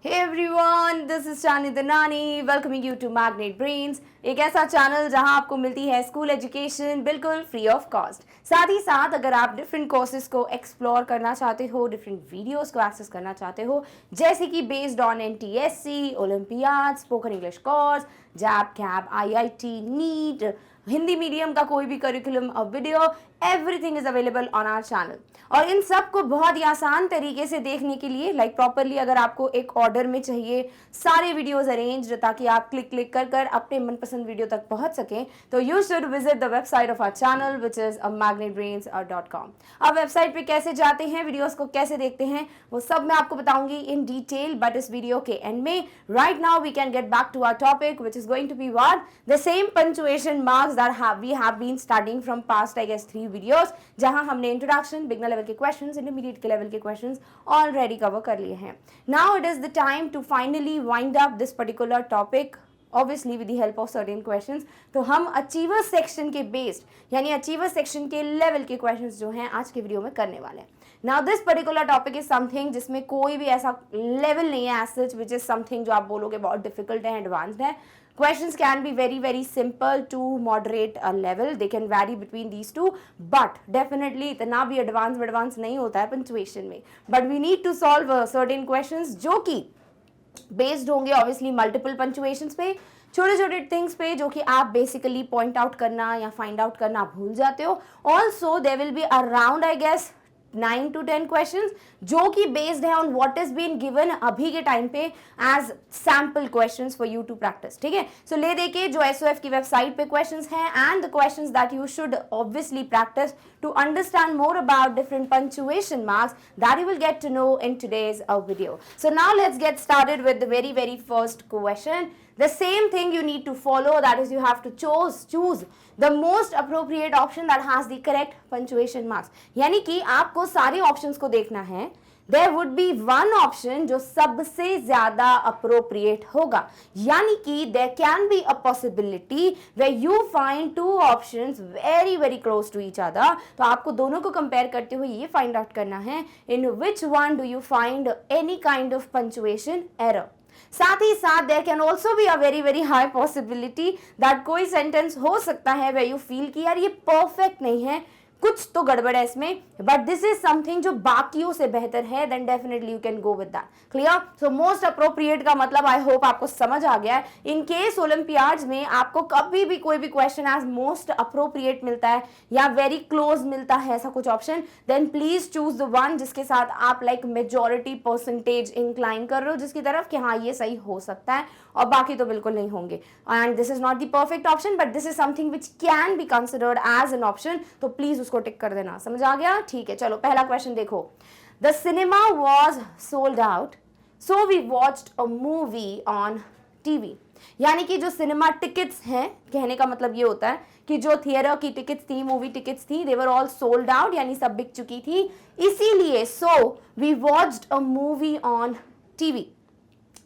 Hey everyone, this is Shani Danani welcoming you to Magnet Brains, एक ऐसा channel जहां आपको मिलती है स्कूल एजुकेशन बिल्कुल फ्री ऑफ कॉस्ट। साथ ही साथ अगर आप डिफरेंट कोर्सेज को एक्सप्लोर करना चाहते हो, डिफरेंट वीडियोस को एक्सेस करना चाहते हो, जैसे कि based on NTSC, Olympiad, spoken English course, जैब कैब, आईआईटी, नीट, हिंदी मीडियम का कोई भी करिकुलम और video, everything is available on our channel. और इन सब को बहुत ही आसान तरीके से देखने के लिए प्रॉपरली अगर आपको एक ऑर्डर में चाहिए सारे वीडियोस अरेंज्ड ताकि आप क्लिक क्लिक कर कर अपने मनपसंद वीडियो तक पहुंच सकें, तो you should visit the website of our channel which is magnetbrains.com। अब वेबसाइट पे कैसे जाते हैं, वीडियोस को कैसे देखते हैं, वो सब मैं आपको बताऊंगी इन डिटेल, बट इस वीडियो के एंड में right now we can get back to our topic which is going to be what the same punctuation marks that we have been studying from past I guess 3 videos, जहां हमने introduction, beginner level के questions, intermediate के level के questions already cover कर लिए हैं। Now it is the time to finally wind up this particular topic, obviously with the help of certain questions। तो हम अचीवर सेक्शन के बेस्ड यानी अचीवर सेक्शन के लेवल के क्वेश्चंस जो हैं आज के वीडियो में करने वाले हैं। Now this particular topic is something जिसमें कोई भी ऐसा लेवल नहीं है as such which is something जो आप बोलोगे बहुत डिफिकल्ट है, एडवांस्ड है। Questions can be very very simple to moderate a level, they can vary between these two, but definitely इतना भी advanced नहीं होता है punctuation में, but we need to solve certain questions जो कि बेस्ड होंगे ऑब्वियसली मल्टीपल पंक्चुएशंस पे, छोटे छोटे थिंग्स पे जो कि आप बेसिकली पॉइंट आउट करना या फाइंड आउट करना भूल जाते हो। Also there will be around I guess 9 to 10 questions जो कि बेस्ड है on what is been given अभी के टाइम पे as sample questions for you to practise. ठीक है, सो ले देके जो एसओएफ की वेबसाइट पे क्वेश्चंस हैं and the questions that you should obviously practise to understand more about different punctuation marks that you will get to know in today's video. So now let's get started with the very first question. The same thing you need to follow, that is you have to choose the most appropriate option that has the correct punctuation marks। यानी कि आपको सारे options को देखना है, there would be one option जो सबसे ज्यादा appropriate होगा, यानी कि there can be a possibility where you find two options very close to each other। तो आपको दोनों को compare करते हुए ये find out करना है in which one do you find any kind of punctuation error। साथ ही साथ there can also be a very high possibility that कोई सेंटेंस हो सकता है वे यू फील कि यार ये परफेक्ट नहीं है, कुछ तो गड़बड़ है इसमें, बट दिस इज समथिंग जो बाकियों से बेहतर है, then definitely you can go with that. Clear? So most appropriate का मतलब आई होप आपको समझ आ गया है। इन केस ओलंपियाड्स में आपको कभी भी कोई भी क्वेश्चन एज मोस्ट अप्रोप्रिएट मिलता है या वेरी क्लोज मिलता है ऐसा कुछ option, then please choose the one जिसके साथ आप मेजोरिटी परसेंटेज इंक्लाइन कर रहे हो, जिसकी तरफ कि हाँ ये सही हो सकता है, और बाकी तो बिल्कुल नहीं होंगे। And this is not the perfect option but this is something which can be considered as an option, तो प्लीज उसको टिक कर देना। समझ आ गया? ठीक है, चलो पहला क्वेश्चन देखो। The cinema was sold out so we watched a movie on TV. यानी कि जो सिनेमा टिकट्स हैं, कहने का मतलब ये होता है कि जो थिएटर की टिकट्स थी, मूवी टिकट्स थी, they were all sold out, यानी सब बिक चुकी थी, इसीलिए so we watched a movie on TV,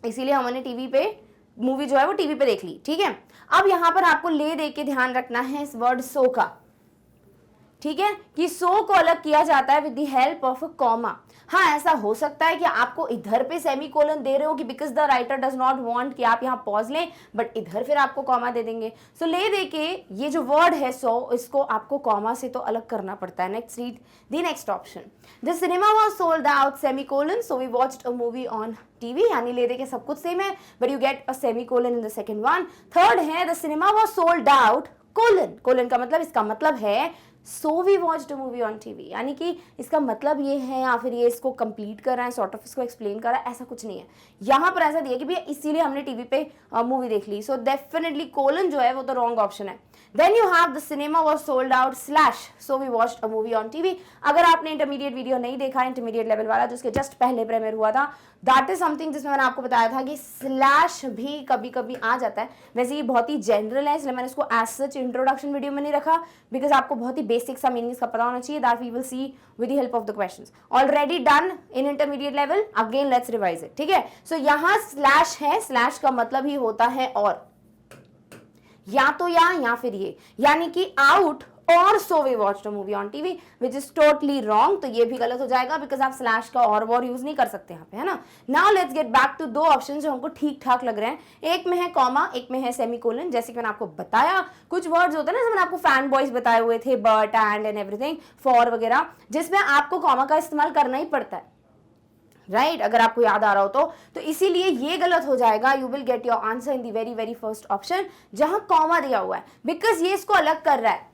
इसीलिए हमने टीवी पे मूवी जो है वो टीवी पे देख ली। ठीक है, अब यहां पर आपको ले दे के ध्यान रखना है इस वर्ड सो का। ठीक है, कि सो को अलग किया जाता है with the help of a comma. हाँ, ऐसा हो सकता है कि आपको इधर पे सेमी कोलन दे रहे हो कि because the writer does not want कि आप यहाँ पॉज लें, बट इधर फिर आपको कॉमा दे देंगे। सो ले दे के ये जो वर्ड है सो, इसको आपको कॉमा से तो अलग करना पड़ता है। Next read the next option. The cinema was sold out semicolon so we watched a movie on TV, यानी ले दे के सब कुछ सेम है but you get a semicolon in the second one. Third है the cinema was sold out colon, colon का मतलब, इसका मतलब है so we watched a movie on TV, यानी कि इसका मतलब ये है या फिर ये इसको कंप्लीट कर रहा है, सॉर्ट ऑफ इसको एक्सप्लेन कर रहा है, ऐसा कुछ नहीं है। यहाँ पर ऐसा दिया कि भैया इसीलिए हमने टीवी पे मूवी देख ली, सो डेफिनेटली कोलन जो है वो तो रॉन्ग ऑप्शन है। Then you have the cinema was sold out slash so we watched a movie on TV. अगर आपने इंटरमीडिएट वीडियो नहीं देखा, इंटरमीडिएट लेवल वाला जिसके जस्ट पहले प्रीमियर हुआ था, दैट इज समथिंग जिसमें मैंने आपको बताया था कि स्लैश भी कभी कभी आ जाता है। वैसे ये बहुत ही जनरल है, इसलिए मैंने इसको एज सच इंट्रोडक्शन वीडियो में नहीं रखा, बिकॉज आपको बहुत ही बेसिक सा मीनिंग का पता होना चाहिए, that we will see with the help of the questions. Already done in intermediate level, again let's revise it. ठीक है, सो यहाँ स्लैश है, स्लैश का मतलब ही होता है और, या तो या फिर ये, यानी कि आउट और so we watched a movie on TV, which is totally wrong. तो ये भी गलत हो जाएगा बिकॉज आप स्लैश का और वॉर यूज नहीं कर सकते यहाँ पे, है ना। Now let's get back to दो ऑप्शन जो हमको ठीक ठाक लग रहे हैं। एक में है कॉमा, एक में है सेमीकोलन। जैसे कि मैंने आपको बताया कुछ वर्ड्स होते हैं ना, जैसे मैंने आपको फैन बॉयज बताए हुए थे, बट, एंड एवरीथिंग, फॉर वगैरह, जिसमें आपको कॉमा का इस्तेमाल करना ही पड़ता है, राइट अगर आपको याद आ रहा हो तो इसीलिए ये गलत हो जाएगा। You will get your answer in the very very first option जहां कॉमा दिया हुआ है, बिकॉज ये इसको अलग कर रहा है।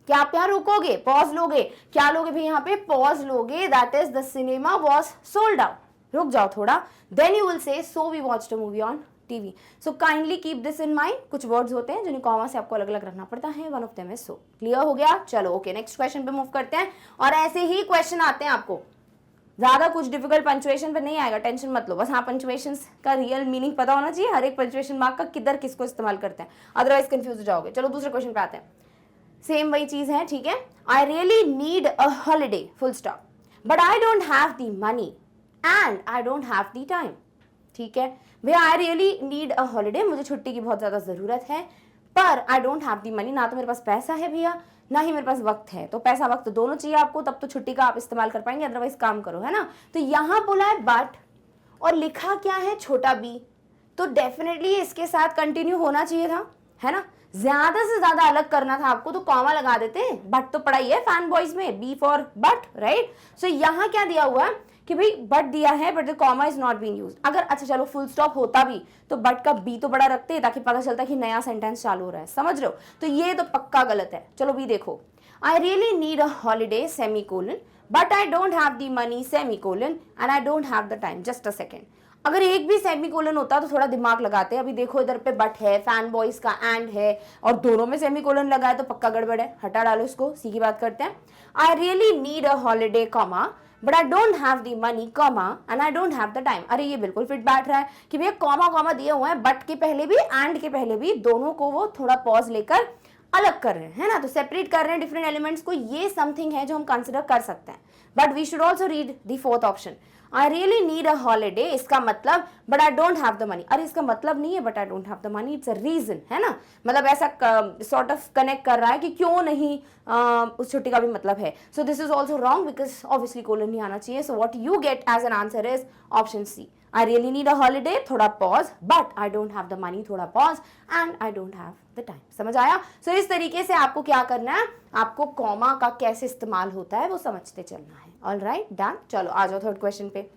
क्या आप यहाँ रुकोगे, पॉज लोगे, क्या लोगे भाई यहाँ पे, पॉज लोगे, that is the cinema was sold out. रुक जाओ थोड़ा, then you will say so we watched a movie on TV. So kindly keep this in mind. कुछ वर्ड्स होते हैं जिन्हें कॉमा से आपको अलग अलग रखना पड़ता है, one of them is so. Clear हो गया, चलो ओके नेक्स्ट क्वेश्चन पे मूव करते हैं। और ऐसे ही क्वेश्चन आते हैं आपको, ज्यादा कुछ डिफिकल्ट पंचुएशन पे नहीं आएगा, टेंशन मत लो। बस हाँ पंचुएशन का रियल मीनिंग पता होना चाहिए, हर एक पंचुएशन मार्क का किधर किसको इस्तेमाल करते हैं, अदरवाइज कंफ्यूज हो जाओगे। चलो दूसरे क्वेश्चन पे आते हैं, सेम वही चीज है, ठीक है। आई really need a holiday, full stop, but I don't have the money and I don't have the time. ठीक है भैया, आई रियली नीड अ हॉलीडे, मुझे छुट्टी की बहुत ज्यादा जरूरत है, पर आई डोंट हैव द मनी, ना तो मेरे पास पैसा है भैया, ना ही मेरे पास वक्त है। तो पैसा वक्त दोनों चाहिए आपको, तब तो छुट्टी का आप इस्तेमाल कर पाएंगे, अदरवाइज काम करो, है ना। तो यहां बोला है बट, और लिखा क्या है, छोटा बी, तो डेफिनेटली इसके साथ कंटिन्यू होना चाहिए था, है ना। ज्यादा से ज्यादा अलग करना था आपको तो कॉमा लगा देते, बट तो पढ़ा ही है फैन बॉयज में, बी फॉर बट, राइट। सो यहां क्या दिया हुआ है कि भाई बट दिया है, but the comma is not being used. अगर अच्छा चलो फुल स्टॉप होता भी तो बट का बी तो बड़ा रखते ताकि पता चलता कि नया सेंटेंस चालू हो रहा है, समझ रहे हो। तो ये तो पक्का गलत है। चलो बी देखो, आई really need a holiday semicolon, but I don't have the money semicolon and I don't have the time. Just a second, अगर एक भी सेमीकोलन होता तो थोड़ा दिमाग लगाते। अभी देखो इधर पे बट है, फैन बॉयज का एंड है, और दोनों में सेमीकोलन लगा है तो पक्का गड़बड़ है, हटा डालो इसको, सीधी बात करते हैं। आई really need a holiday comma, but I don't have the money comma and I don't have the time. अरे ये बिल्कुल फिट बैठ रहा है कि भैया कॉमा कॉमा दिए हुए हैं, बट के पहले भी एंड के पहले भी, दोनों को वो थोड़ा पॉज लेकर अलग कर रहे हैं, है ना, तो सेपरेट कर रहे हैं डिफरेंट एलिमेंट्स को। ये समथिंग है जो हम कंसिडर कर सकते हैं, but we should also read the fourth option, I really need a holiday, इसका मतलब but I don't have the money. अरे इसका मतलब नहीं है but I don't have the money, it's a reason, है ना, मतलब ऐसा सॉर्ट ऑफ कनेक्ट कर रहा है कि क्यों नहीं, उस छुट्टी का भी मतलब है। So this is also wrong because obviously colon नहीं आना चाहिए। So what you get as an answer is option C, I really need a holiday, थोड़ा pause, but I don't have the money, थोड़ा pause, and I don't have the time. समझ आया। सो इस तरीके से आपको क्या करना है, आपको कॉमा का कैसे इस्तेमाल होता है वो समझते चलना है। All right, done. चलो आ जाओ थर्ड क्वेश्चन पे।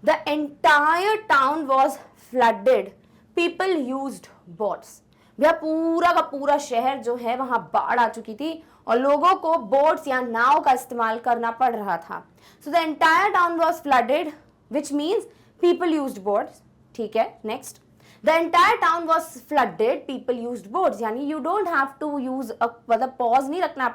The entire town was flooded, people used boats. भैया पूरा का पूरा शहर जो है वहां बाढ़ आ चुकी थी और लोगों को बोट्स या नाव का इस्तेमाल करना पड़ रहा था। So the entire town was flooded which means people used boats. ठीक है, next, the entire town was flooded, people used boats, यानी you don't have to use, मतलब पॉज नहीं रखना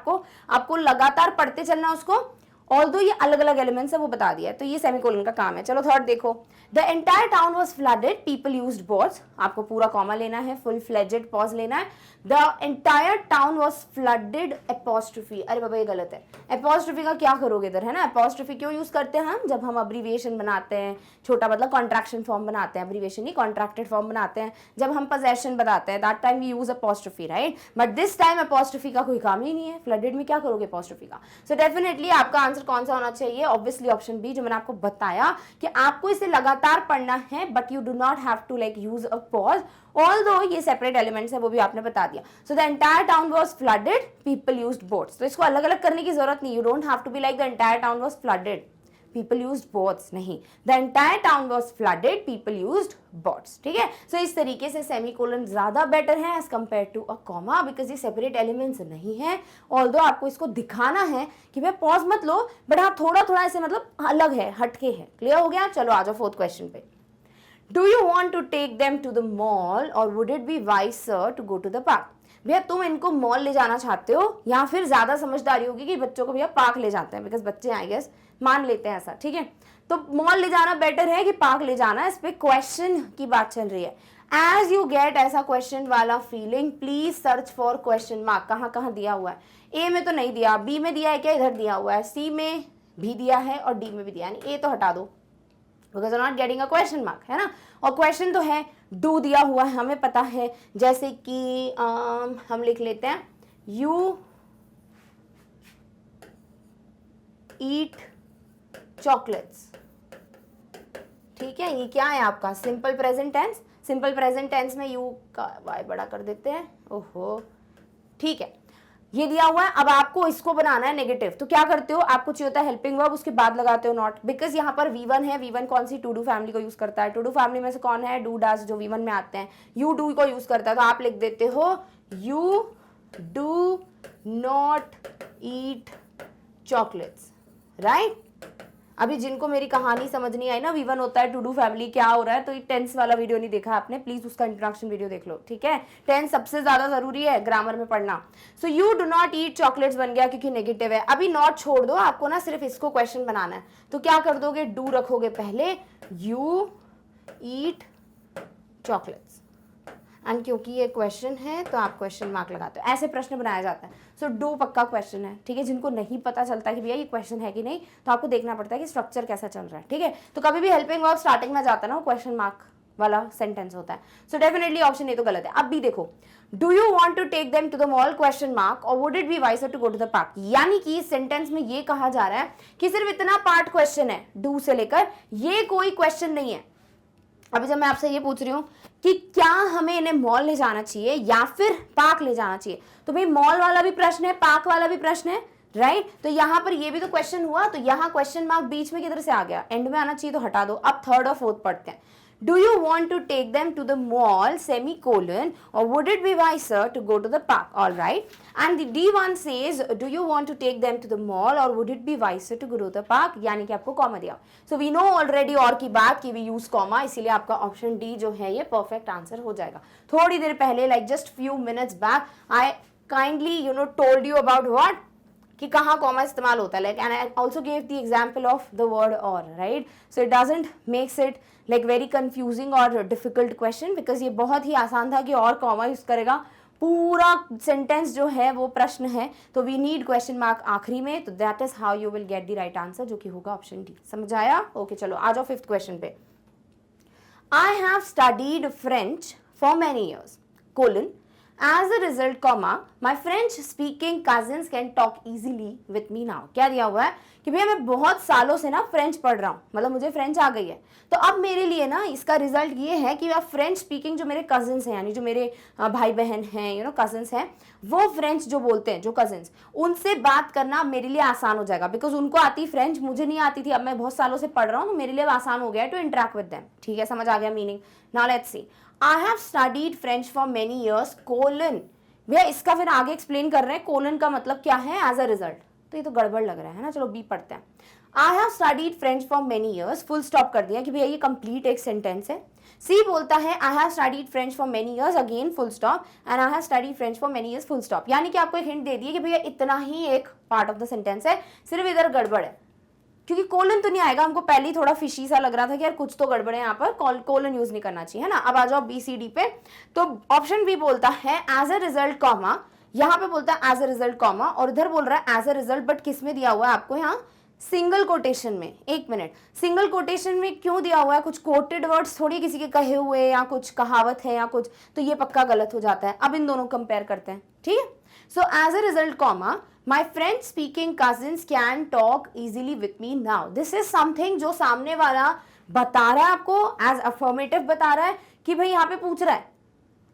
आपको लगातार पढ़ते चलना उसको। ऑल्दो ये अलग अलग एलिमेंट्स है वो बता दिया है, तो ये सेमीकोलन का काम है। चलो थर्ड देखो, the entire town was flooded, people used boats, आपको पूरा कॉमा लेना है, फुल फ्लेजेड पॉज लेना है। The entire town was flooded apostrophe, अरे बाबा ये गलत है, एपोस्ट्रोफी का क्या करोगे इधर, है ना। एपोस्ट्रोफी क्यों यूज करते हैं हम, जब हम अब्रीविएशन बनाते हैं, छोटा मतलब कॉन्ट्रैक्शन फॉर्म बनाते हैं, अब्रीविएशन नहीं कॉन्ट्रैक्टेड फॉर्म बनाते हैं, जब हम पोजेशन बताते हैं, that time we use apostrophe, right. But this time apostrophe का कोई काम ही नहीं है, फ्लडेड में क्या करोगे एपोस्ट्रोफी का। सो डेफिनेटली आपका आंसर कौन सा होना चाहिए, ऑब्वियसली ऑप्शन बी, जो मैंने आपको बताया कि आपको इसे लगातार पढ़ना है, but you do not have to like use a pause, although ये सेपरेट एलिमेंट्स है वो भी आपने बता दिया। So the entire town was flooded, people used boats, तो इसको अलग अलग करने की जरूरत नहीं, you don't have to be like the entire town was flooded, people used boats, नहीं, the entire town was flooded, people used boats. ठीक है, सो इस तरीके से सेमीकोलन ज्यादा बेटर है as compare to a comma, because ये सेपरेट एलिमेंट्स नहीं है। ऑल्दो आपको इसको दिखाना है कि भाई पॉज मत लो, बट हाँ थोड़ा थोड़ा ऐसे मतलब अलग है, हटके है। क्लियर हो गया। चलो आ जाओ फोर्थ क्वेश्चन पे, Do you want to take them to the mall or would it be wiser to go to the park? भैया तुम इनको मॉल ले जाना चाहते हो या फिर ज्यादा समझदारी होगी कि बच्चों को भैया पार्क ले जाते हैं, बिकॉज बच्चे आई गेस मान लेते हैं ऐसा, ठीक है। तो मॉल ले जाना बेटर है कि पार्क ले जाना, इस पे क्वेश्चन की बात चल रही है। एज यू गेट ऐसा क्वेश्चन वाला feeling, please search for question mark, कहाँ कहाँ दिया हुआ है। ए में तो नहीं दिया, बी में दिया है क्या, इधर दिया हुआ है, सी में भी दिया है और डी में भी दिया है, ए तो हटा दो because not getting a question mark, है ना। और क्वेश्चन तो है, डू दिया हुआ है हमें पता है, जैसे कि हम लिख लेते हैं यू ईट चॉकलेट्स। ठीक है, ये क्या है आपका simple present tense. Simple present tense में यू का वाई बड़ा कर देते हैं, ओहो। ठीक है, ये दिया हुआ है। अब आपको इसको बनाना है नेगेटिव, तो क्या करते हो, आपको चाहिए होता है हेल्पिंग वर्ब, उसके बाद लगाते हो नॉट, बिकॉज यहाँ पर V1 है। V1 कौन सी, टू डू फैमिली को यूज करता है। टू डू फैमिली में से कौन है, डू डज, जो V1 में आते हैं। यू डू को यूज करता है, तो आप लिख देते हो you do not eat chocolates, right. अभी जिनको मेरी कहानी समझ नहीं आई ना, V1 होता है टू डू फैमिली, क्या हो रहा है, तो ये टेंस वाला वीडियो नहीं देखा आपने, प्लीज उसका इंट्रोडक्शन वीडियो देख लो। ठीक है, टेंस सबसे ज्यादा जरूरी है ग्रामर में पढ़ना। So you do not eat chocolates बन गया क्योंकि नेगेटिव है। अभी नॉट छोड़ दो, आपको ना सिर्फ इसको क्वेश्चन बनाना है, तो क्या कर दोगे, डू रखोगे पहले, यू ईट चॉकलेट्स, एंड क्योंकि ये क्वेश्चन है तो आप क्वेश्चन मार्क लगाते हो। ऐसे प्रश्न बनाया जाता है। सो डू पक्का क्वेश्चन है। ठीक है, जिनको नहीं पता चलता कि भैया ये क्वेश्चन है कि नहीं, तो आपको देखना पड़ता है कि स्ट्रक्चर कैसा चल रहा है। ठीक है, तो कभी भी हेल्पिंग वर्ब स्टार्टिंग में जाता है ना, वो क्वेश्चन मार्क वाला सेंटेंस होता है। सो डेफिनेटली ऑप्शन ए तो गलत है। अब भी देखो, do you want to take them to the mall question mark, और would it be wiser to go to the park. यानी कि इस सेंटेंस में ये कहा जा रहा है कि सिर्फ इतना पार्ट क्वेश्चन है, डू से लेकर, ये कोई क्वेश्चन नहीं है। अभी जब मैं आपसे ये पूछ रही हूँ कि क्या हमें इन्हें मॉल ले जाना चाहिए या फिर पार्क ले जाना चाहिए, तो भाई मॉल वाला भी प्रश्न है, पार्क वाला भी प्रश्न है, राइट। तो यहाँ पर ये भी तो क्वेश्चन हुआ, तो यहाँ क्वेश्चन मार्क बीच में किधर से आ गया, एंड में आना चाहिए, तो हटा दो। अब थर्ड और फोर्थ पढ़ते हैं। Do you want to take them to the mall, semicolon, or would it be wiser to go to the park? All right. And the D1 says, do you want to take them to the mall, or would it be wiser to go to the park? यानी कि आपको comma दिया। So we know already और की बात कि we use comma, इसीलिए आपका ऑप्शन डी जो है ये परफेक्ट आंसर हो जाएगा। थोड़ी देर पहले, like just few minutes back, I kindly told you about what, कि कहाँ कॉमा इस्तेमाल होता है, like, and I also gave the example of the word or, right? So it doesn't makes it like very confusing or difficult question, because ये बहुत ही आसान था कि और कॉमा यूज करेगा, पूरा सेंटेंस जो है वो प्रश्न है, तो वी नीड क्वेश्चन मार्क आखिरी में, तो that is how you will get the right answer, जो कि होगा ऑप्शन डी। समझ आया? ओके, चलो आ जाओ फिफ्थ क्वेश्चन पे। I have studied French for many years, colon, as a result, comma, my French speaking cousins can talk easily with me now। क्या दिया हुआ है कि भैया मैं बहुत सालों से ना फ्रेंच पढ़ रहा हूँ, मतलब मुझे फ्रेंच आ गई है, तो अब मेरे लिए ना इसका रिजल्ट ये है कि अब फ्रेंच स्पीकिंग जो मेरे कजिन्स हैं, यानी जो मेरे भाई बहन हैं, कजिन्स हैं, वो फ्रेंच जो बोलते हैं, जो कजिन्स, उनसे बात करना मेरे लिए आसान हो जाएगा, बिकॉज उनको आती फ्रेंच, मुझे नहीं आती थी, अब मैं बहुत सालों से पढ़ रहा हूँ, तो मेरे लिए आसान हो गया टू इंटरेक्ट विद देम। ठीक है, समझ आ गया meaning. Now let's see, I have studied French for many years, colon. भैया इसका फिर आगे एक्सप्लेन कर रहे हैं, कोलन का मतलब क्या है, एज अ रिजल्ट, तो ये तो गड़बड़ लग रहा है ना। चलो बी पढ़ते हैं। I have studied French for many years, full stop कर दिया कि भैया ये कंप्लीट एक सेंटेंस है। सी बोलता है I have studied French for many years, again full stop, and I have studied French for many years, full stop. यानी कि आपको एक हिंट दे दिए कि भैया इतना ही एक पार्ट ऑफ द सेंटेंस है, सिर्फ इधर गड़बड़ है, क्योंकि कोलन तो नहीं आएगा। हमको पहले ही थोड़ा फिशी सा लग रहा था कि यार कुछ तो गड़बड़ है यहाँ पर, कोलन यूज नहीं करना चाहिए, है ना। अब आ जाओ बी सी डी पे, तो ऑप्शन बी बोलता है एज अ रिजल्ट कॉमा, यहाँ पे बोलता है एज अ रिजल्ट कॉमा, और इधर बोल रहा है एज अ रिजल्ट, बट किस में दिया हुआ है आपको, यहाँ सिंगल कोटेशन में। एक मिनट, सिंगल कोटेशन में क्यों दिया हुआ है, कुछ कोटेड वर्ड्स थोड़ी किसी के कहे हुए, या कुछ कहावत है या कुछ, तो ये पक्का गलत हो जाता है। अब इन दोनों कंपेयर करते हैं, ठीक है। So as a result comma, my French speaking cousins can talk easily with me now। this is something जो सामने वाला बता रहा है आपको, as affirmative बता रहा है कि भाई यहाँ पे पूछ रहा है,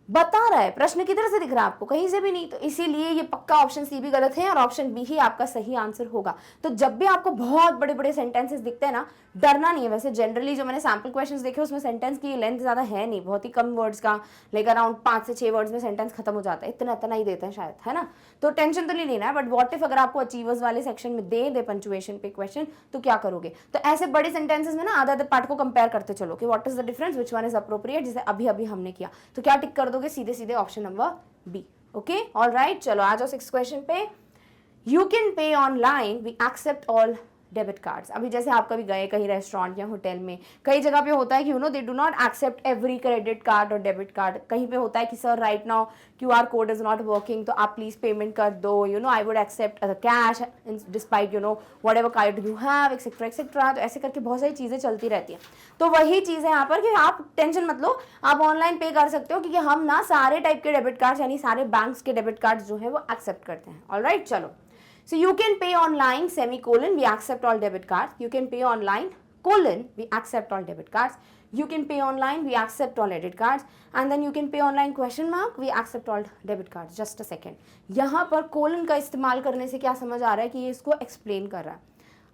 बता रहा है, प्रश्न किधर से दिख रहा है आपको, कहीं से भी नहीं, तो इसीलिए ये पक्का ऑप्शन सी भी गलत है और ऑप्शन बी ही आपका सही आंसर होगा। तो जब भी आपको बहुत बड़े बड़े सेंटेंसेस दिखते हैं ना, डरना नहीं है। वैसे जनरली जो मैंने सैम्पल क्वेश्चंस देखे उसमें सेंटेंस की लेंथ ज़्यादा है नहीं, बहुत ही कम वर्ड्स का, लाइक अराउंड 5 से 6 वर्ड्स में सेंटेंस खत्म हो जाता है, इतना ही देते हैं शायद, है ना। तो टेंशन तो नहीं लेना है, बट व्हाट इफ अगर आपको अचीवर्स वाले सेक्शन में दे पंचुएशन पे क्वेश्चन, तो क्या करोगे। तो ऐसे बड़े सेंटेंसेस में ना आधा आधा पार्ट को कंपेयर करते चलो कि what is the difference, which one is appropriate, जैसे अभी अभी हमने किया। तो क्या टिक कर दोगे, सीधे सीधे option number B. Okay, all right, चलो आ जाओ 6th क्वेश्चन पे। You can pay online, we accept all debit cards. अभी जैसे आप कभी गए कहीं रेस्टोरेंट या होटल में, कई जगह पे होता है कि they do not accept every credit card और डेबिट कार्ड। कहीं पे होता है कि sir right now QR code is not working, तो आप प्लीज पेमेंट कर दो, I would accept cash despite whatever card you have etcetera etcetera. तो ऐसे करके बहुत सारी चीज़ें चलती रहती हैं। तो वही चीज़ है यहाँ पर कि आप टेंशन मत लो, आप ऑनलाइन पे कर सकते हो, क्योंकि हम ना सारे टाइप के डेबिट कार्ड्स यानी सारे बैंक्स के डेबिट कार्ड्स जो है वो एक्सेप्ट करते हैं। ऑलराइट, चलो। So you can pay online, semicolon, we accept all debit cards. You can pay online, colon, we accept all debit cards. You can pay online, we accept all debit cards. And then you can pay online, question mark, we accept all debit cards. Just a second. यहाँ पर colon का इस्तेमाल करने से क्या समझ आ रहा है कि ये इसको explain कर रहा है।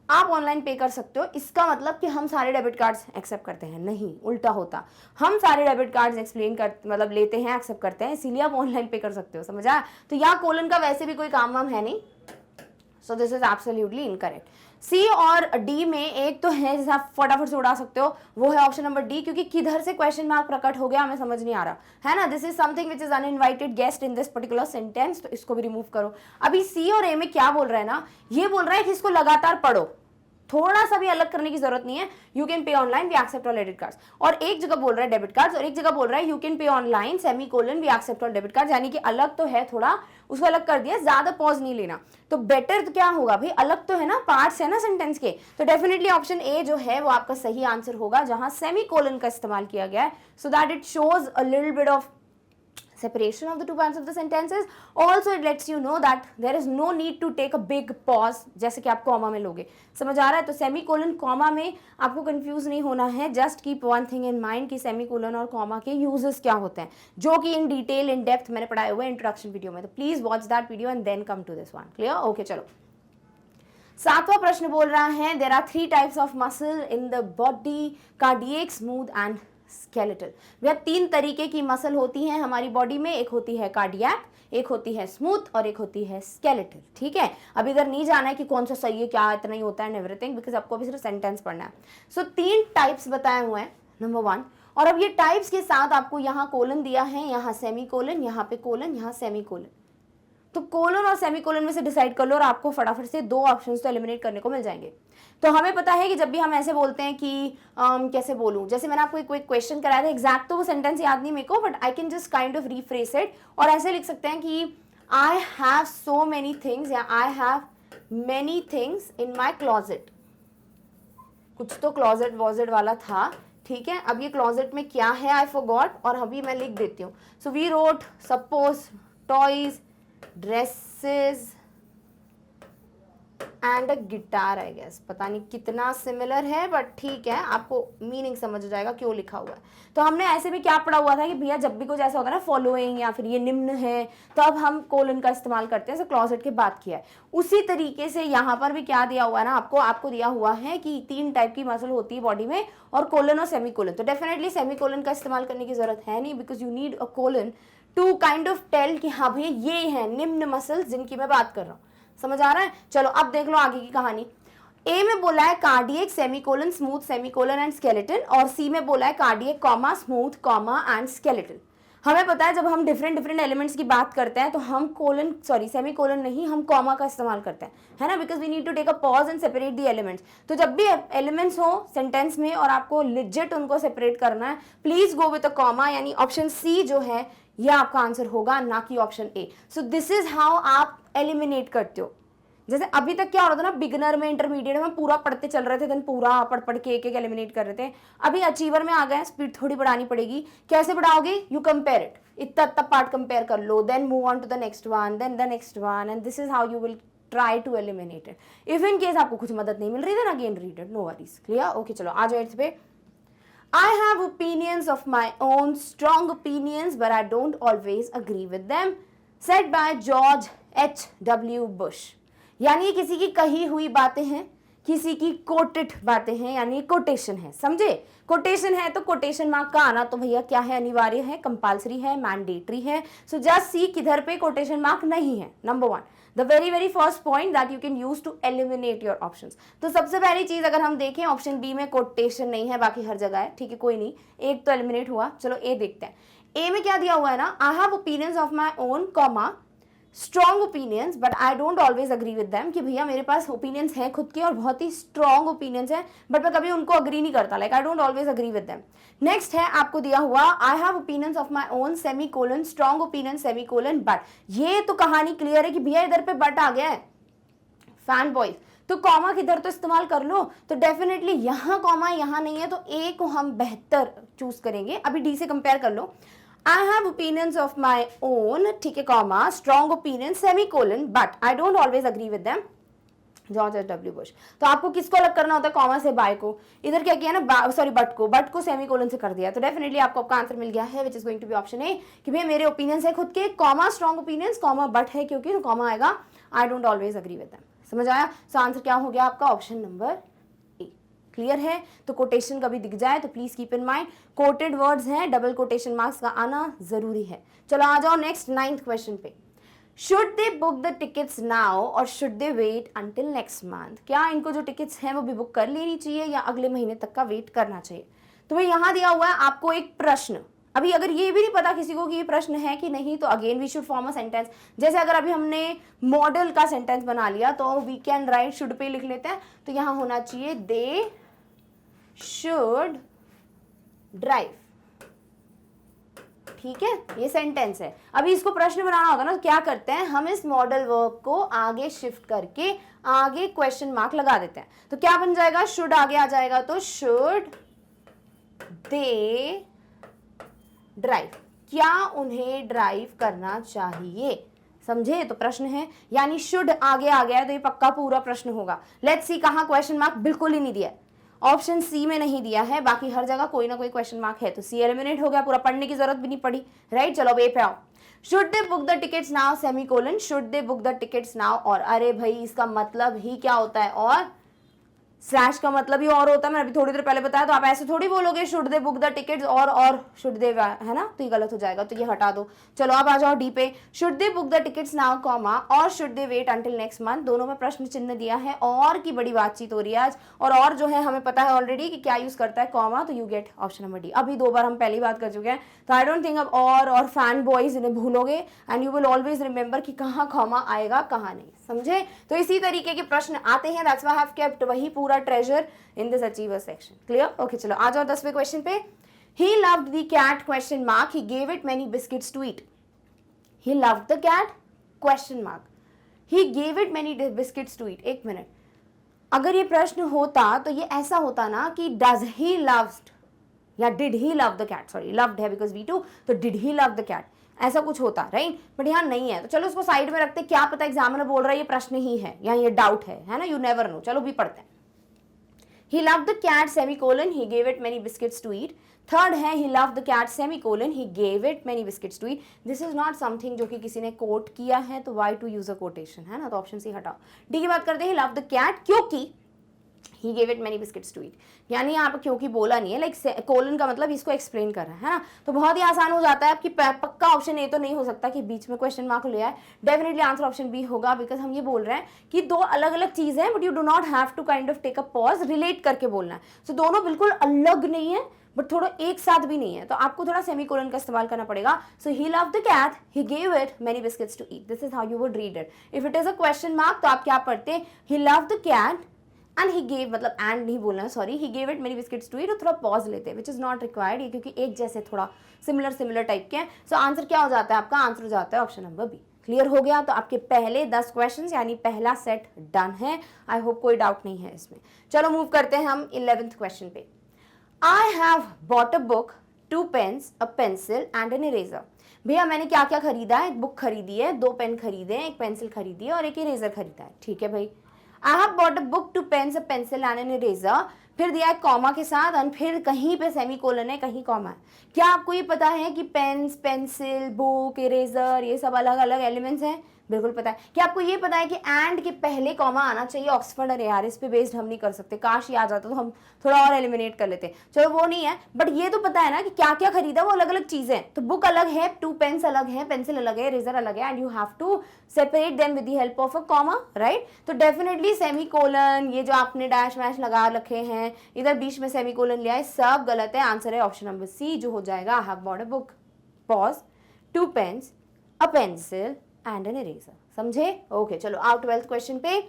आप ऑनलाइन पे कर सकते हो, इसका मतलब कि हम सारे डेबिट कार्ड्स एक्सेप्ट करते हैं? नहीं, उल्टा होता। हम सारे डेबिट कार्ड्स एक्सप्लेन कर मतलब लेते हैं, एक्सेप्ट करते हैं, इसीलिए आप ऑनलाइन पे कर सकते हो। समझा? तो यहाँ कोलन का वैसे भी कोई काम वाम है नहीं, so this is absolutely incorrect. C और डी में एक तो है जिसे आप फटाफट से उड़ा सकते हो, वो है ऑप्शन नंबर डी, क्योंकि किधर से क्वेश्चन मार्क प्रकट हो गया हमें समझ नहीं आ रहा है ना। This is something which is uninvited guest in this particular sentence, तो इसको भी रिमूव करो। अभी सी और ए में क्या बोल रहा है ना, ये बोल रहा है कि इसको लगातार पढ़ो, थोड़ा सा भी अलग करने की जरूरत नहीं है। You can pay online, we accept all debit cards. और एक जगह बोल रहा है डेबिट कार्ड्स और एक जगह बोल रहा है you can pay online semicolon we accept all debit cards, यानी कि अलग तो है थोड़ा, उसको अलग कर दिया, ज्यादा पॉज नहीं लेना। तो बेटर तो क्या होगा भाई, अलग तो है ना, पार्ट्स है ना सेंटेंस के, तो डेफिनेटली ऑप्शन ए जो है वो आपका सही आंसर होगा, जहां सेमीकोलन का इस्तेमाल किया गया है, so that it shows a little bit of separation of the two parts of the sentences. Also it lets you know that there is no need to take a big pause, जैसे कि आप comma में लोगे। समझ आ रहा है? तो semicolon comma में आपको कंफ्यूज नहीं होना है। Just keep one thing in mind कि सेमीकोलन और कॉमा के यूजेस क्या होते हैं, जो कि इन डिटेल इन डेप्थ मैंने पढ़ाए हुए इंट्रोडक्शन वीडियो में। तो please watch that video and then come to this one. Clear? Okay, चलो। सातवां प्रश्न बोल रहा है there are 3 types of muscle in the body, cardiac, smooth and skeletal. वह 3 तरीके की मसल होती हैं हमारी बॉडी में, एक होती है कार्डियक, एक होती है स्मूथ और एक होती है स्केलेटल। ठीक है, अब इधर नहीं जाना है कि कौन सा सही है, क्या इतना ही होता है एवरीथिंग, बिकॉज आपको अभी सिर्फ सेंटेंस पढ़ना है। सो 3 टाइप्स बताए हुए हैं, नंबर 1। और अब ये टाइप्स के साथ आपको यहाँ कोलन दिया है, यहाँ सेमी कोलन, यहाँ पे कोलन, यहाँ सेमी कोलन। तो कोलन और सेमीकोलन में से डिसाइड कर लो और आपको फटाफट से 2 ऑप्शंस तो एलिमिनेट करने को मिल जाएंगे। तो हमें पता है कि जब भी हम ऐसे बोलते हैं कि कैसे बोलूं, जैसे मैंने आपको एक क्वेश्चन कराया था, एग्जैक्ट तो वो सेंटेंस याद नहीं मेरे को, but I can just kind of rephrase it और ऐसे लिख सकते हैं कि I have so many things या I have many things in my closet. कुछ तो क्लॉजेट वॉजेट वाला था, ठीक है। अब ये क्लॉजेट में क्या है आई फॉरगॉट, और अभी मैं लिख देती हूँ। So we wrote suppose toys, dresses and a guitar, I guess. पता नहीं कितना सिमिलर है, बट ठीक है, आपको मीनिंग समझ जाएगा क्यों लिखा हुआ है। तो हमने ऐसे भी क्या पढ़ा हुआ था कि भैया जब भी कुछ ऐसा होता है ना, फॉलोइंग या फिर ये निम्न है, तब हम कोलन का इस्तेमाल करते हैं। क्लॉजेट के बात किया है, उसी तरीके से यहाँ पर भी क्या दिया हुआ है ना, आपको दिया हुआ है कि 3 टाइप की मसल होती है बॉडी में, और कोलन और सेमीकोलन। तो डेफिनेटली सेमीकोलन का इस्तेमाल करने की जरूरत है नहीं, because you need a colon to kind of tell कि हाँ भैया ये है निम्न मसल्स जिनकी मैं बात कर रहा हूँ। समझ आ रहा है? चलो अब देख लो आगे की कहानी। ए में बोला है cardiac, semicolon, smooth, semicolon and skeletal, और सी में बोला है cardiac, comma, smooth, comma and skeletal. हमें पता है जब हम डिफरेंट एलिमेंट्स की बात करते हैं तो हम सेमीकोलन नहीं, हम कॉमा का इस्तेमाल करते हैं, है ना, because we need to take a pause and separate the elements. तो जब भी एलिमेंट्स हो सेंटेंस में और आपको लिजिट उनको सेपरेट करना है, please go with a comma, यानी ऑप्शन सी जो है ये आपका आंसर होगा, ना कि option A. So this is how आप एलिमिनेट करते हो। जैसे अभी तक क्या हो रहा था ना, बिगनर में, इंटरमीडिएट में पूरा पढ़ते चल रहे थे, देन पूरा पढ़ के एक एलिमिनेट कर रहे थे। अभी अचीवर में आ गए, स्पीड थोड़ी बढ़ानी पड़ेगी। कैसे बढ़ाओगे? यू कंपेयर इट, इतना पार्ट कंपेयर कर लो, then move on to the next one, then the next one, and this is how you will try to eliminate it. If in case आपको कुछ मदद नहीं मिल रही, then again read it, no worries. Clear? Okay, चलो आ जाओ इस पे। I have opinions of my own, strong opinions, but I don't always agree with them, said by George H.W. Bush। यानी किसी की कही हुई बातें हैं, किसी की कोटेड बातें हैं, यानी कोटेशन है। समझे? कोटेशन है तो कोटेशन मार्क का आना तो भैया क्या है, अनिवार्य है, कंपल्सरी है, मैंडेटरी है। सो जस्ट सी किधर पे कोटेशन मार्क नहीं है। Number 1, the very first point that you can use to eliminate your options. तो सबसे पहली चीज अगर हम देखें, ऑप्शन बी में कोटेशन नहीं है, बाकी हर जगह है। ठीक है, कोई नहीं, एक तो एलिमिनेट हुआ। चलो ए देखते हैं। ए में क्या दिया हुआ है ना, आई have opinions of my own, comma, strong opinions but I don't always agree with them, कि भैया मेरे पास ओपिनियंस हैं खुद के और बहुत ही स्ट्रॉन्ग ओपिनियंस हैं, बट मैं कभी उनको अग्री नहीं करता, like I don't always agree with them. Next है आपको दिया हुआ, आई have opinions of my own semi colon, strong opinion semi colon but. ये तो कहानी क्लियर है कि भैया इधर पे बट आ गया है, फैन बॉयज, तो कॉमा किधर तो इस्तेमाल कर लो, तो डेफिनेटली यहाँ कॉमा यहाँ नहीं है, तो ए को हम बेहतर चूज करेंगे। अभी डी से कंपेयर कर लो, I have opinions of my own, ठीक है, comma, strong opinion semi colon but I don't always agree with them, George H W Bush. तो आपको किसको अलग करना होता है, कॉमा से बाय को, इधर क्या किया ना, सॉरी बट को सेमी कोलन से कर दिया, तो डेफिनेटली आपको आपका आंसर मिल गया है, which is going to be option A, कि भैया मेरे ओपिनियंस है खुद के, comma strong opinions, comma but है क्योंकि कॉमा आएगा, I don't always agree with them. समझ आया? सो आंसर क्या हो गया आपका, ऑप्शन नंबर ए। क्लियर है? तो कोटेशन कभी दिख जाए तो please keep in mind, quoted words हैं, डबल कोटेशन मार्क्स का आना जरूरी है। चलो आ जाओ नेक्स्ट 9th क्वेश्चन पे। Should they book the tickets now और should they wait until next month? क्या इनको जो टिकट्स हैं वो भी बुक कर लेनी चाहिए या अगले महीने तक का वेट करना चाहिए? तो भाई यहाँ दिया हुआ है आपको एक प्रश्न। अभी अगर ये भी नहीं पता किसी को कि ये प्रश्न है कि नहीं, तो again we should form a sentence. जैसे अगर अभी हमने मॉडल का सेंटेंस बना लिया तो we can write should pay लिख लेते हैं, तो यहाँ होना चाहिए दे शुड ड्राइव। ठीक है, ये सेंटेंस है। अभी इसको प्रश्न बनाना होता है ना, तो क्या करते हैं हम, इस मॉडल वर्ब को आगे शिफ्ट करके आगे क्वेश्चन मार्क लगा देते हैं। तो क्या बन जाएगा, शुड आगे आ जाएगा, तो शुड दे ड्राइव, क्या उन्हें ड्राइव करना चाहिए? समझे? तो प्रश्न है, यानी शुड आगे आ गया है तो ये पक्का पूरा प्रश्न होगा। लेट्स सी, कहाँ क्वेश्चन मार्क बिल्कुल ही नहीं दिया है, ऑप्शन सी में नहीं दिया है, बाकी हर जगह कोई ना कोई क्वेश्चन मार्क है, तो सी एलिमिनेट हो गया, पूरा पढ़ने की जरूरत भी नहीं पड़ी, राइट। चलो अब ए पे आओ, should they book the tickets now semi colon, should they book the tickets now, और अरे भाई इसका मतलब ही क्या होता है, और स्लैश का मतलब ही और होता है, मैंने अभी थोड़ी देर पहले बताया, तो आप ऐसे थोड़ी बोलोगे should they book the tickets और शुड दे, है ना, तो ये गलत हो जाएगा, तो ये हटा दो। चलो आप आ जाओ डी पे, should they book the tickets now comma और should they wait until next month, दोनों में प्रश्न चिन्ह दिया है, और की बड़ी बातचीत हो रही है आज, और जो है हमें पता है ऑलरेडी कि क्या यूज करता है, कॉमा, तो you get option number D. अभी 2 बार हम पहली बात कर चुके हैं, तो आई डोंट थिंक अब और फैन बॉयज इन्हें भूलोगे, and you will always remember कि कहाँ कॉमा आएगा कहाँ नहीं। समझे? तो इसी तरीके के प्रश्न आते हैं, that's why I have kept वही पूरा treasure in this achiever section. Clear? Okay, चलो आ जाओ 10वें क्वेश्चन पे। He loved the cat question mark, he gave it many biscuits to eat. He loved the cat question mark, he gave it many biscuits to eat. एक minute, अगर ये प्रश्न होता तो ये ऐसा होता ना कि डज ही लव्ड या did he love the cat, sorry loved है बिकॉज V2, तो did he love the cat, ऐसा कुछ होता, राइट। बट यहाँ नहीं है, तो चलो उसको साइड में रखते, क्या पता एग्जामिनर बोल रहा है ये प्रश्न ही है, यहाँ ये डाउट है ना, यू नेवर नो। चलो भी पढ़ते हैं। He loved the cat semicolon, he gave it many biscuits to eat. Third है he loved the cat semicolon, he gave it many biscuits to eat. This is not something जो कि किसी ने coat किया है, तो why to use a quotation, है ना, तो ऑप्शन सी हटाओ। डी की बात करते हैं, he loved the cat क्योंकि he gave it many biscuits to eat, यानी यहाँ पर क्योंकि बोला नहीं है, लाइक कोलन का मतलब इसको एक्सप्लेन कर रहा है ना, तो बहुत ही आसान हो जाता है आपकी, पक्का ऑप्शन ए तो नहीं हो सकता कि बीच में क्वेश्चन मार्क लिया है, डेफिनेटली आंसर ऑप्शन बी होगा, बिकॉज हम ये बोल रहे हैं कि 2 अलग अलग चीजें हैं, but you do not have to kind of take a pause, relate करके बोलना है। सो दोनों बिल्कुल अलग नहीं है, बट थोड़ा एक साथ भी नहीं है, तो आपको थोड़ा सेमीकोलन का इस्तेमाल करना पड़ेगा। So he loved the cat, he gave it many biscuits to eat, this is how you would read it. If it is a question mark तो आप क्या पढ़ते, he loved the cat and he gave, मतलब and नहीं बोलना है, sorry, he gave it many biscuits to eat, और थोड़ा पॉज लेते हैं, विच इज नॉट रिक्वायर्ड, ये क्योंकि एक जैसे थोड़ा सिमिलर टाइप के हैं। सो आंसर क्या हो जाता है आपका, आंसर हो जाता है ऑप्शन नंबर बी। क्लियर हो गया? तो आपके पहले 10 क्वेश्चंस यानी पहला सेट डन है। आई होप कोई डाउट नहीं है इसमें। चलो मूव करते हैं हम 11th क्वेश्चन पे। I have bought a book, 2 pens, a pencil and an eraser. भैया मैंने क्या क्या खरीदा है, एक बुक खरीदी है, 2 पेन खरीदे हैं, एक पेंसिल खरीदी है और एक इरेजर खरीदा है। ठीक है भाई, I have bought a book, 2 pens, a pencil and an eraser, फिर दिया है कॉमा के साथ, और फिर कहीं पे सेमीकोलन है, कहीं कॉमा है। क्या आपको ये पता है कि पेन्स, पेंसिल, बुक, इरेजर ये सब अलग अलग एलिमेंट्स हैं? बिल्कुल पता है। क्या आपको ये पता है कि एंड के पहले कॉमा आना चाहिए? ऑक्सफोर्ड और यार इस पे बेस्ड हम नहीं कर सकते, काश ये आ जाता तो हम थोड़ा और एलिमिनेट कर लेते। चलो वो नहीं है, बट ये तो पता है ना कि क्या क्या खरीदा, वो अलग अलग चीजें। तो बुक अलग है, 2 पेन्स अलग है, पेंसिल अलग है, इरेजर अलग है, and you have to separate them with the help of a comma, right. तो डेफिनेटली सेमीकोलन, ये जो आपने डैश वैश लगा रखे हैं, इधर बीच में सेमीकोलन लिया है, सब गलत है। आंसर है ऑप्शन नंबर सी, जो हो जाएगा I have bought a book, pause, 2 pens, a pencil and an eraser. समझे? ओके चलो आओ 12th क्वेश्चन पे,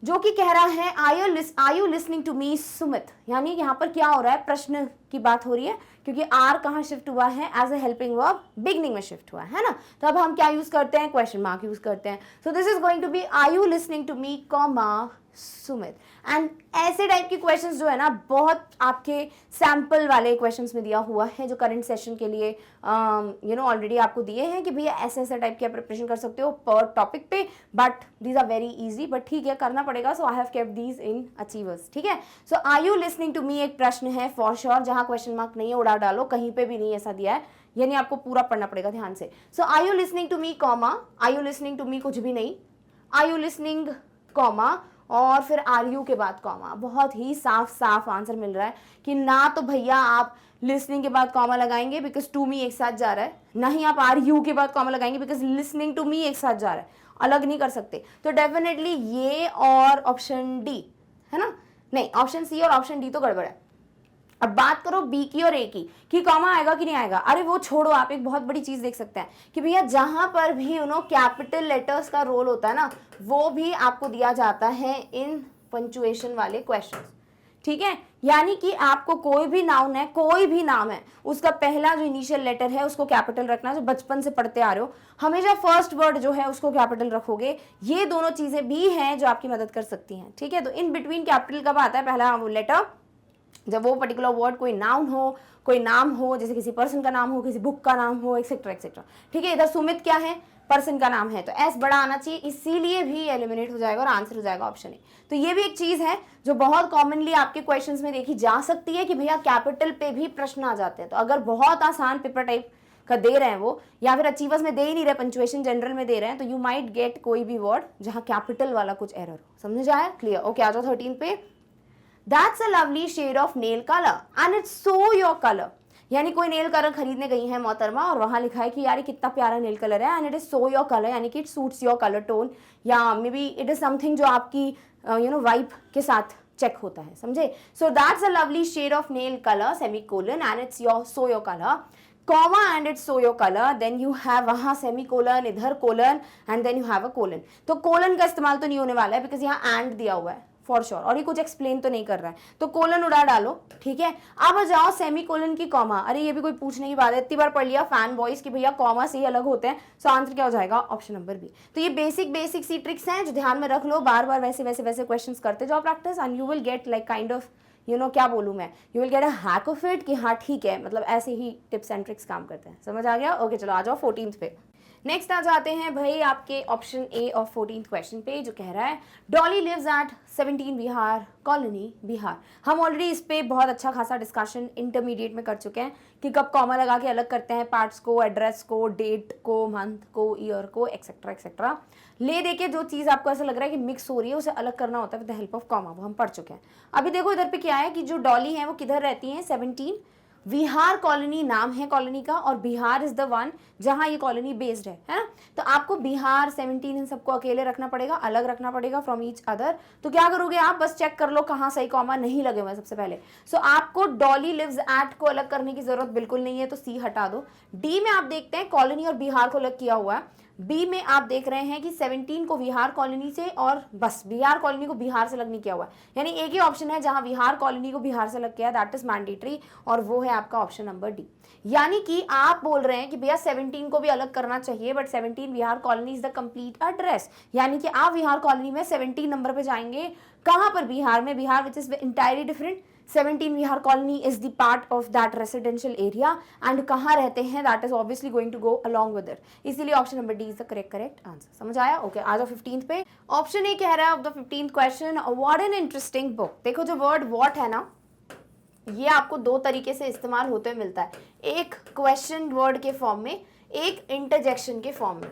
जो कि कह रहा है are you listening to me Sumit. यानी यहाँ पर क्या हो रहा है, प्रश्न की बात हो रही है, क्योंकि आर कहाँ शिफ्ट हुआ है, as a helping verb beginning में शिफ्ट हुआ है ना। तो अब हम क्या यूज करते हैं, क्वेश्चन मार्क यूज करते हैं। So this is going to be are you listening to me comma Sumit. And ऐसे टाइप के क्वेश्चंस जो है ना बहुत आपके सैंपल वाले क्वेश्चंस में दिया हुआ है, जो करंट सेशन के लिए ऑलरेडी आपको दिए हैं कि भैया ऐसे ऐसे टाइप की प्रिपरेशन कर सकते हो पर टॉपिक पे, but these are very easy, but ठीक है करना पड़ेगा। So I have kept these in achievers. ठीक है, so are you listening to me एक प्रश्न है फॉर श्योर, जहां क्वेश्चन मार्क नहीं है उड़ा डालो, कहीं पे भी नहीं ऐसा दिया है, यानी आपको पूरा पढ़ना पड़ेगा ध्यान से। So are you listening to me comma, are you listening to me कुछ भी नहीं, आर यू लिसनिंग कॉमा और फिर आर यू के बाद कॉमा। बहुत ही साफ साफ आंसर मिल रहा है कि ना तो भैया आप लिसनिंग के बाद कॉमा लगाएंगे बिकॉज टू मी एक साथ जा रहा है, ना ही आप आर यू के बाद कॉमा लगाएंगे बिकॉज लिसनिंग टू मी एक साथ जा रहा है, अलग नहीं कर सकते। तो डेफिनेटली ये और ऑप्शन डी है ना, नहीं ऑप्शन सी और ऑप्शन डी तो गड़बड़ है। अब बात करो बी की और ए की कि कॉमा आएगा कि नहीं आएगा। अरे वो छोड़ो, आप एक बहुत बड़ी चीज देख सकते हैं कि भैया जहां पर भी कैपिटल लेटर्स का रोल होता है ना, वो भी आपको दिया जाता है इन पंचुएशन वाले क्वेश्चंस। ठीक है, यानी कि आपको कोई भी नाउन है, कोई भी नाम है, उसका पहला जो इनिशियल लेटर है उसको कैपिटल रखना, जो बचपन से पढ़ते आ रहे हो, हमेशा फर्स्ट वर्ड जो है उसको कैपिटल रखोगे। ये दोनों चीजें भी हैं जो आपकी मदद कर सकती हैं। ठीक है, तो इन बिटवीन कैपिटल कब आता है, पहला लेटर जब वो पर्टिकुलर वर्ड कोई नाउन हो, कोई नाम हो, जैसे किसी पर्सन का नाम हो, किसी बुक का नाम हो, एक्सेट्रा एक्सेट्रा। ठीक है, इधर सुमित क्या है, पर्सन का नाम है, तो एस बड़ा आना चाहिए, इसीलिए भी एलिमिनेट हो जाएगा और आंसर हो जाएगा ऑप्शन ए। तो ये भी एक चीज है जो बहुत कॉमनली आपके क्वेश्चंस में देखी जा सकती है कि भैया कैपिटल पे भी प्रश्न आ जाते हैं। तो अगर बहुत आसान पेपर टाइप का दे रहे हैं वो, या फिर अचीवर्स में दे ही नहीं रहे, पंचुएशन जनरल में दे रहे हैं, तो यू माइट गेट कोई भी वर्ड जहां कैपिटल वाला कुछ एरर हो। समझ आया? क्लियर? ओके, आ जाओ 13 पे। That's a lovely shade of nail color and it's so your color। यानी कोई नेल कलर खरीदने गई है मोहतरमा और वहां लिखा है कि यार ये कितना प्यारा नेल कलर है, and it is so your colour, यानी कि it suits your colour tone, या maybe it is something जो आपकी वाइब के साथ चेक होता है। समझे? So that's a lovely shade of nail colour semicolon and it's your so your colour comma and it's so your colour, then you have वहां semicolon, इधर colon, and then you have a colon. तो colon का इस्तेमाल तो नहीं होने वाला है बिकॉज यहाँ एंड दिया हुआ है फॉर श्योर, और ये कुछ एक्सप्लेन तो नहीं कर रहा है, तो कोलन उड़ा डालो। ठीक है, अब जाओ सेमी कोलन की कॉमा। अरे ये भी कोई पूछने की बात है, इतनी बार पढ़ लिया फैन बॉयज की भैया कॉमा से ही अलग होते हैं। सो आंसर क्या हो जाएगा, ऑप्शन नंबर बी। तो ये बेसिक सी ट्रिक्स हैं जो ध्यान में रख लो, बार बार वैसे क्वेश्चंस करते जाओ practice, and you will get like kind of क्या बोलूं मैं, you will get a hack of it कि हाँ ठीक है, मतलब ऐसे ही टिप्स एंड ट्रिक्स काम करते हैं। समझ आ गया? ओके चलो आ जाओ 14th पे। नेक्स्ट आ जाते हैं भाई आपके option A of 14th question पे, जो कह रहा है Dolly lives at 17 Bihar colony Bihar. हम ऑलरेडी इस पे बहुत अच्छा खासा डिस्कशन इंटरमीडिएट में कर चुके हैं कि कब कॉमा लगा के अलग करते हैं पार्ट्स को, एड्रेस को, डेट को, मंथ को, ईयर को, एक्सेट्रा एक्सेट्रा। ले दे के जो चीज़ आपको ऐसा लग रहा है कि मिक्स हो रही है उसे अलग करना होता है with the help of comma, वो हम पढ़ चुके हैं। अभी देखो इधर पे क्या है कि जो डॉली है वो किधर रहती है, 17 विहार कॉलोनी नाम है कॉलोनी का, और बिहार इज द वन जहां ये कॉलोनी बेस्ड है ना। तो आपको बिहार 17 इन सबको अकेले रखना पड़ेगा, अलग रखना पड़ेगा फ्रॉम ईच अदर। तो क्या करोगे आप, बस चेक कर लो कहाँ सही कॉमा नहीं लगे हुए सबसे पहले। सो आपको डॉली लिव्स एट को अलग करने की जरूरत बिल्कुल नहीं है, तो सी हटा दो। डी में आप देखते हैं कॉलोनी और बिहार को अलग किया हुआ है। बी में आप देख रहे हैं कि 17 को बिहार कॉलोनी से और बस बिहार कॉलोनी को बिहार से अलग नहीं किया हुआ है, यानी एक ही ऑप्शन है जहां बिहार कॉलोनी को बिहार से अलग किया है, दैट इज मैंडेटरी, और वो है आपका ऑप्शन नंबर डी। यानी कि आप बोल रहे हैं कि भैया 17 को भी अलग करना चाहिए, but 17 Bihar colony is the complete address, यानी कि आप बिहार कॉलोनी में 17 नंबर पे जाएंगे। कहां पर, बिहार में, Bihar which is entirely different. 17 Vihar colony is the part of that residential area and कहाँ रहते हैं that is obviously going to go along with it, इसीलिए option number D is the correct answer. समझ आया? ओके आ जाओ 15th पे। Option A कह रहा है of the 15th question, what an interesting book. देखो जो वर्ड व्हाट है ना, ये आपको दो तरीके से इस्तेमाल होते हुए मिलता है, एक क्वेश्चन वर्ड के फॉर्म में, एक इंटरजेक्शन के फॉर्म में।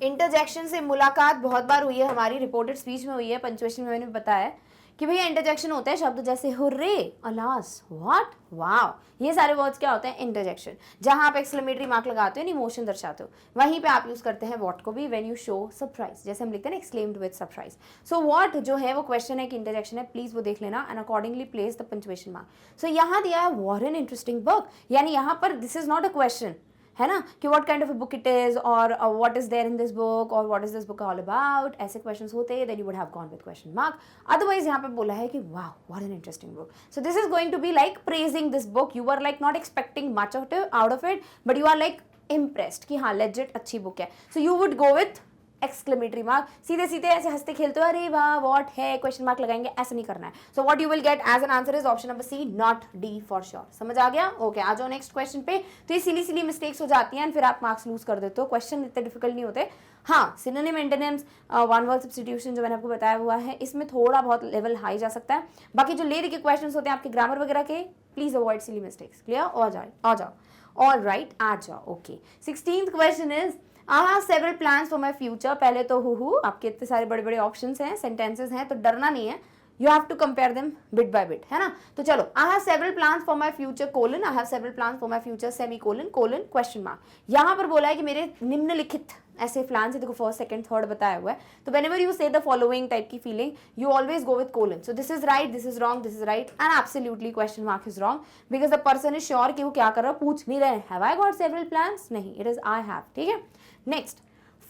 इंटरजेक्शन से मुलाकात बहुत बार हुई है हमारी, रिपोर्टेड स्पीच में हुई है, पंचुएशन में मैंने बताया कि भैया इंटरजेक्शन होता है शब्द जैसे हुर्रे, अलास, व्हाट, वाव, ये सारे वर्ड्स क्या होते हैं, इंटरजेक्शन। जहां आप एक्सक्लेमेटरी मार्क लगाते हो, इमोशन दर्शाते हो, वहीं पे आप यूज करते हैं व्हाट को भी, व्हेन यू शो सरप्राइज, जैसे हम लिखते हैं exclaimed with surprise. So what जो है वो क्वेश्चन है कि इंटरजेक्शन है, प्लीज वो देख लेना and accordingly place the punctuation mark. So यहाँ दिया है व्हाट एन इंटरेस्टिंग बुक, यानी यहाँ पर this is not a question, है ना, कि what kind of a book it is और what is there in this book और what is this book all about, ऐसे क्वेश्चंस होते then you would have gone with question mark. Otherwise यहाँ पे बोला है कि वाह what an interesting book. So this is going to be like praising this book. You are like not expecting much out of it but you are like impressed कि हाँ legit अच्छी book है. So you would go with exclamatory mark. सीधे सीधे ऐसे हंसते खेलते हो अरे वाह व्हाट है क्वेश्चन मार्क लगाएंगे, ऐसा नहीं करना है. So what you will get as an answer is option number C, not D for sure. समझ आ गया? ओके, आ जाओ नेक्स्ट क्वेश्चन पे. तो ये सिली मिस्टेक्स हो जाती हैं फिर आप मार्क्स लूज कर देते हो. क्वेश्चन इतने डिफिकल्ट नहीं होते. हाँ, synonym antonyms, one word substitution जो मैंने आपको बताया हुआ है इसमें थोड़ा बहुत लेवल हाई जा सकता है. बाकी जो लेरी के क्वेश्चन होते हैं आपके ग्रामर वगैरह के, please avoid silly mistakes. Clear? आ जाओ. ऑल राइट, आ जाओ. Okay, 16th question is I have several plans for my future. पहले तो हु आपके इतने सारे बड़े बड़े ऑप्शंस हैं, सेंटेंसेस हैं, तो डरना नहीं है. You have to compare them bit by bit, है ना. तो चलो, I have several plans for my future colon, I have several plans for my future semicolon question mark. यहाँ पर बोला है कि मेरे निम्नलिखित ऐसे प्लान्स है. देखो फर्स्ट सेकंड थर्ड बताया हुआ है. तो whenever you say the following type की feeling you always go with colon. So this is right, this is wrong, this is right and absolutely question mark is wrong because the person is sure कि वो क्या कर रहा है, पूछ नहीं रहे have I got several plans. नहीं, इट इज आई हैव. ठीक है. Next,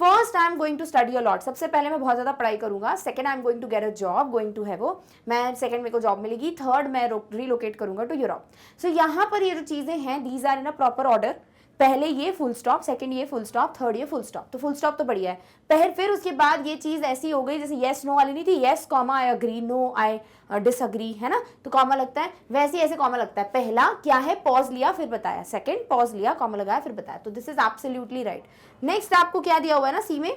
first I am going to study a lot. सबसे पहले मैं बहुत ज्यादा पढ़ाई करूंगा. Second I am going to get a job, going to है वो, मैं सेकंड मेरे को जॉब मिलेगी. थर्ड मैं रिलोकेट करूंगा टू यूरोप. सो यहाँ पर ये जो चीजें हैं these are in a proper order. पहले ये फुल स्टॉप, सेकंड ये फुल स्टॉप, थर्ड ये फुल स्टॉप. तो फुल स्टॉप तो बढ़िया है. फिर उसके बाद ये चीज ऐसी हो गई जैसे येस नो वाली नहीं थी, yes comma I agree, no I disagree, है ना. तो कॉमा लगता है, वैसे ऐसे कॉमा लगता है. पहला क्या है, पॉज लिया फिर बताया. सेकंड पॉज लिया, कॉमा लगाया फिर बताया. तो this is absolutely right. Next आपको क्या दिया हुआ है ना सी में,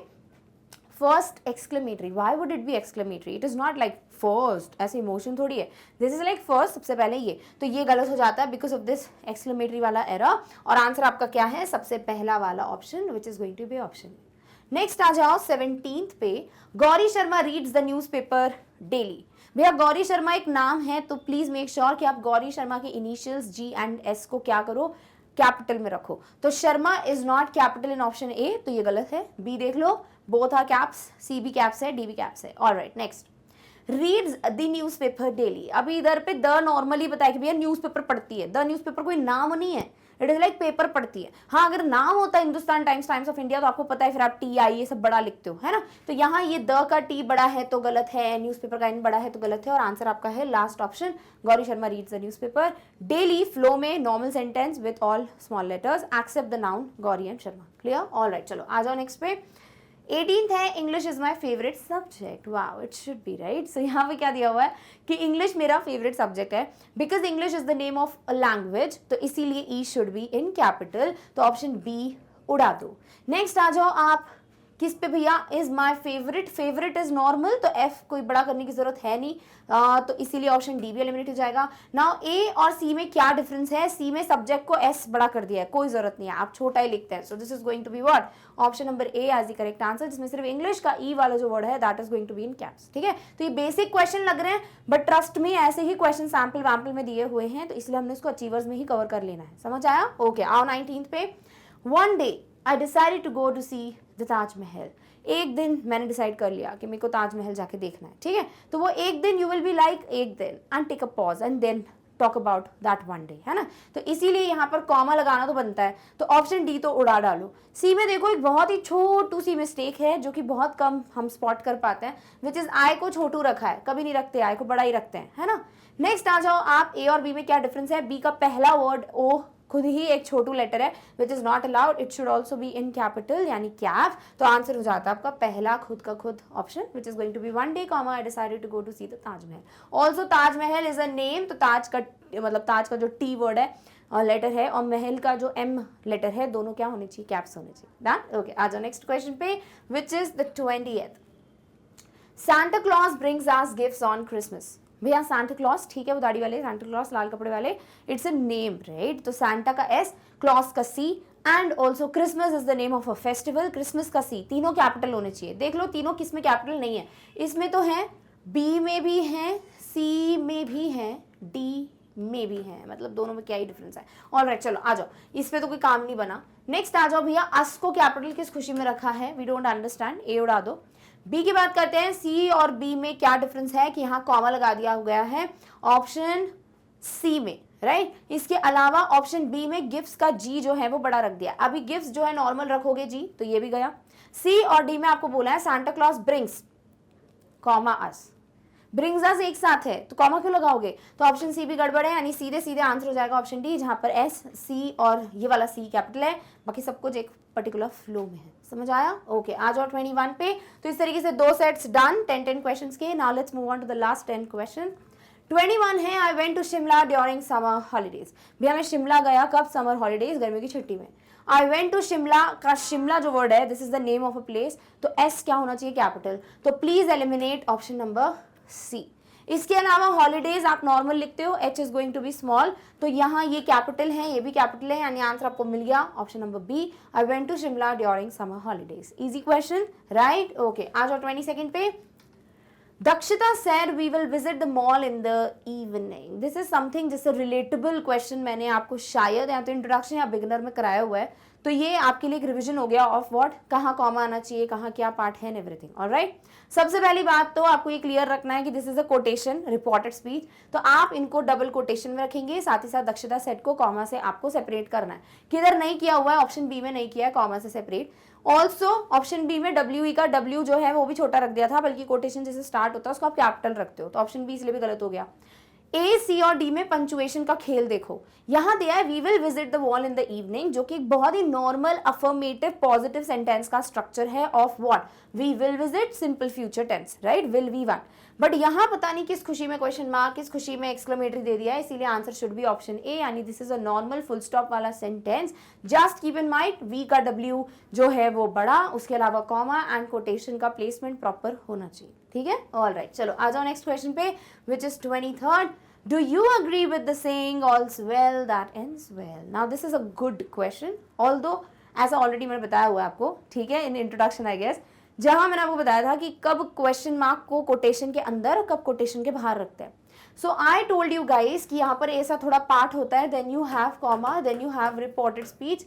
first exclamatory. Why would it B exclamatory? It is not like first, ऐसे इमोशन थोड़ी है. दिस इज लाइक फर्स्ट, सबसे पहले ये. तो ये गलत हो जाता है बिकॉज ऑफ दिस एक्सक्लेमेटरी वाला एरर. और आंसर आपका क्या है, सबसे पहला वाला option which is going to be option. Next आ जाओ 17th पे. Gauri Sharma reads the newspaper daily. भैया गौरी शर्मा एक नाम है तो प्लीज मेक श्योर कि आप गौरी शर्मा के इनिशियल्स जी एंड एस को क्या करो, कैपिटल में रखो. तो Sharma is not capital in option A, तो ये गलत है. बी देख लो, बोथ आर कैप्स, सी भी कैप्स है, डी भी कैप्स है. Alright, next, reads the newspaper daily. अभी इधर पे द नॉर्मली बताया कि भैया न्यूज़पेपर पढ़ती है. द न्यूज़पेपर कोई नाम नहीं है, इट इज लाइक पेपर पढ़ती है. हाँ, अगर नाम होता है Hindustan times, times of India, तो आपको पता है फिर आप टी आई ये सब बड़ा लिखते हो, है ना. तो यहाँ ये द का टी बड़ा है तो गलत है, न्यूज़पेपर का एन बड़ा है तो गलत है. और आंसर आपका है last option, Gauri Sharma reads the newspaper daily. Flow में normal sentence with all small letters except the noun Gauri and Sharma. Clear? All right, चलो आ जाओ नेक्स्ट पे. 18th है, English is my favourite subject. Wow, it should be right. सो यहाँ पे क्या दिया हुआ है कि इंग्लिश मेरा फेवरेट सब्जेक्ट है because English is the name of a language. तो इसीलिए ई शुड बी इन कैपिटल. तो ऑप्शन बी उड़ा दो. नेक्स्ट आ जाओ आप किस पे भैया, is my favourite. Favourite is normal, तो एफ कोई बड़ा करने की जरूरत है नहीं. तो इसीलिए ऑप्शन डी भी एलिमिनेट हो जाएगा. नाउ ए और सी में क्या डिफरेंस है, सी में सब्जेक्ट को एस बड़ा कर दिया है, कोई जरूरत नहीं है, आप छोटा ही लिखते हैं. So this is going to be what, option number A as the correct answer, जिसमें सिर्फ इंग्लिश का ई वाला जो वर्ड है that is going to be in caps. ठीक है. तो ये बेसिक क्वेश्चन लग रहे हैं बट ट्रस्ट में ऐसे ही क्वेश्चन सैम्पल वैम्पल में दिए हुए हैं, तो इसलिए हमने इसको अचीवर्स में ही कवर कर लेना है. समझ आया? ओके, आओ 19th पे. One day I decided to go to see the Taj Mahal. एक दिन मैंने डिसाइड कर लिया कि मेरे को ताजमहल जाके देखना है. ठीक है. तो वो एक दिन यू विल बी लाइक एक दिन and take a pause and then talk about that one day, है ना. तो इसीलिए यहाँ पर कॉमा लगाना तो बनता है. तो ऑप्शन डी तो उड़ा डालो. सी में देखो एक बहुत ही छोटू सी मिस्टेक है जो कि बहुत कम हम स्पॉट कर पाते हैं, विच इज आई को छोटू रखा है. कभी नहीं रखते, आई को बड़ा ही रखते हैं, है ना. नेक्स्ट आ जाओ आप, ए और बी में क्या डिफरेंस है. बी का पहला वर्ड ओ खुद ही एक छोटू लेटर है which is not allowed, it should also be in capital यानी कैप. तो आंसर हो जाता है आपका पहला खुद का खुद option which is going to be one day comma I decided to go to see the Taj Mahal. Also Taj Mahal is a name. तो ताज का मतलब ताज का जो टी वर्ड है और लेटर है और महल का जो एम लेटर है, दोनों क्या होने चाहिए, कैप्स होने चाहिए. डन. ओके, आ जाओ नेक्स्ट क्वेश्चन पे which is the 20th. Santa Claus brings us gifts on Christmas. भैया सांता क्लॉस, ठीक है, वो दाढ़ी वाले सांता क्लॉस, लाल कपड़े वाले, इट्स अ नेम राइट. तो सांता का एस, क्लॉस का C and also Christmas is the name of a festival. Christmas का सी, तीनों कैपिटल होने चाहिए. देख लो तीनों किस में कैपिटल नहीं है. इसमें तो है, बी में भी है, सी में भी है, डी में भी है, मतलब दोनों में क्या ही डिफरेंस है. ऑलराइट, चलो आ जाओ, इस पे तो कोई काम नहीं बना. नेक्स्ट आ जाओ भैया, अस को कैपिटल किस खुशी में रखा है, वी डोंट अंडरस्टैंड, ए उड़ा दो. बी की बात करते हैं. सी और बी में क्या डिफरेंस है कि यहाँ कॉमा लगा दिया गया है ऑप्शन सी में. राइट इसके अलावा ऑप्शन बी में गिफ्ट्स का जी जो है वो बड़ा रख दिया। अभी गिफ्ट्स जो है नॉर्मल रखोगे जी तो ये भी गया। सी और डी में आपको बोला है सांता क्लॉज ब्रिंग्स कॉमा अस, ब्रिंग्स अस एक साथ है तो कॉमा क्यों लगाओगे, तो ऑप्शन सी भी गड़बड़ है, यानी सीधे सीधे आंसर हो जाएगा ऑप्शन डी, जहां पर एस सी और ये वाला सी कैपिटल है, बाकी सब कुछ एक पर्टिकुलर फ्लो में है। समझ आया? ओके आ जाओ 21 पे। तो इस तरीके से 2 सेट्स डन 10 क्वेश्चंस के। Now let's move on to the last 10 question. 21 है I went to Shimla during summer holidays. भैया मैं शिमला गया कब, समर हॉलीडेज गर्मियों की छुट्टी में। आई वेंट टू शिमला का शिमला जो वर्ड है this is the name of a place, तो एस क्या होना चाहिए कैपिटल, तो please eliminate option number C. इसके अलावा हॉलीडेज आप नॉर्मल लिखते हो, H is going to be small, तो यहाँ ये कैपिटल है ये भी कैपिटल है, यानी आंसर आपको मिल गया option number B, I went to Shimla during summer holidays. Easy question right. Okay आ जाओ 22 पे। Dakshita said we will visit the mall in the evening. This is something जैसे relatable question मैंने आपको शायद या तो इंट्रोडक्शन या बिगिनर में कराया हुआ है, तो ये आपके लिए एक रिविजन हो गया ऑफ व्हाट, कहाँ कॉमा आना चाहिए, कहाँ क्या पार्ट है एंड एवरीथिंग। ऑलराइट, सबसे पहली बात तो आपको ये क्लियर रखना है कि this is a quotation reported speech, तो आप इनको डबल कोटेशन में रखेंगे, साथ ही साथ दक्षता सेट को कॉमा से आपको सेपरेट करना है। किधर नहीं किया हुआ है, ऑप्शन बी में नहीं किया है कॉमा से सेपरेट। ऑल्सो ऑप्शन बी में डब्ल्यू का डब्ल्यू जो है वो भी छोटा रख दिया था, बल्कि कोटेशन जैसे स्टार्ट होता है उसको आप कैपिटल रखते हो, तो ऑप्शन बी इसलिए भी गलत हो गया। ए सी और डी में पंचुएशन का खेल देखो, यहां दिया है we will visit the wall in the evening, जो कि एक बहुत ही नॉर्मल अफर्मेटिव पॉजिटिव सेंटेंस का स्ट्रक्चर है of what, we will visit simple future tense, right, will we one. But यहां पता नहीं किस खुशी में क्वेश्चन मार्क, किस खुशी में एक्सक्लेमेटरी दे दिया है, इसीलिए answer should be option A, यानी this is a normal full stop वाला sentence. Just keep in mind we का डब्ल्यू जो है वो बड़ा, उसके अलावा कॉमा एंड कोटेशन का प्लेसमेंट प्रॉपर होना चाहिए। ठीक है, ऑल राइट, चलो आ जाओ नेक्स्ट क्वेश्चन पे, which is 23rd. Do you agree with the saying all's well that ends well? Now this is a good question, although ऐसा ऑलरेडी मैंने बताया हुआ है आपको, ठीक है, इन इंट्रोडक्शन आई गेस, जहां मैंने आपको बताया था कि कब क्वेश्चन मार्क को कोटेशन के अंदर और कब कोटेशन के बाहर रखते हैं। So I told you guys कि यहाँ पर ऐसा थोड़ा पार्ट होता है, then you have comma, then you have reported speech,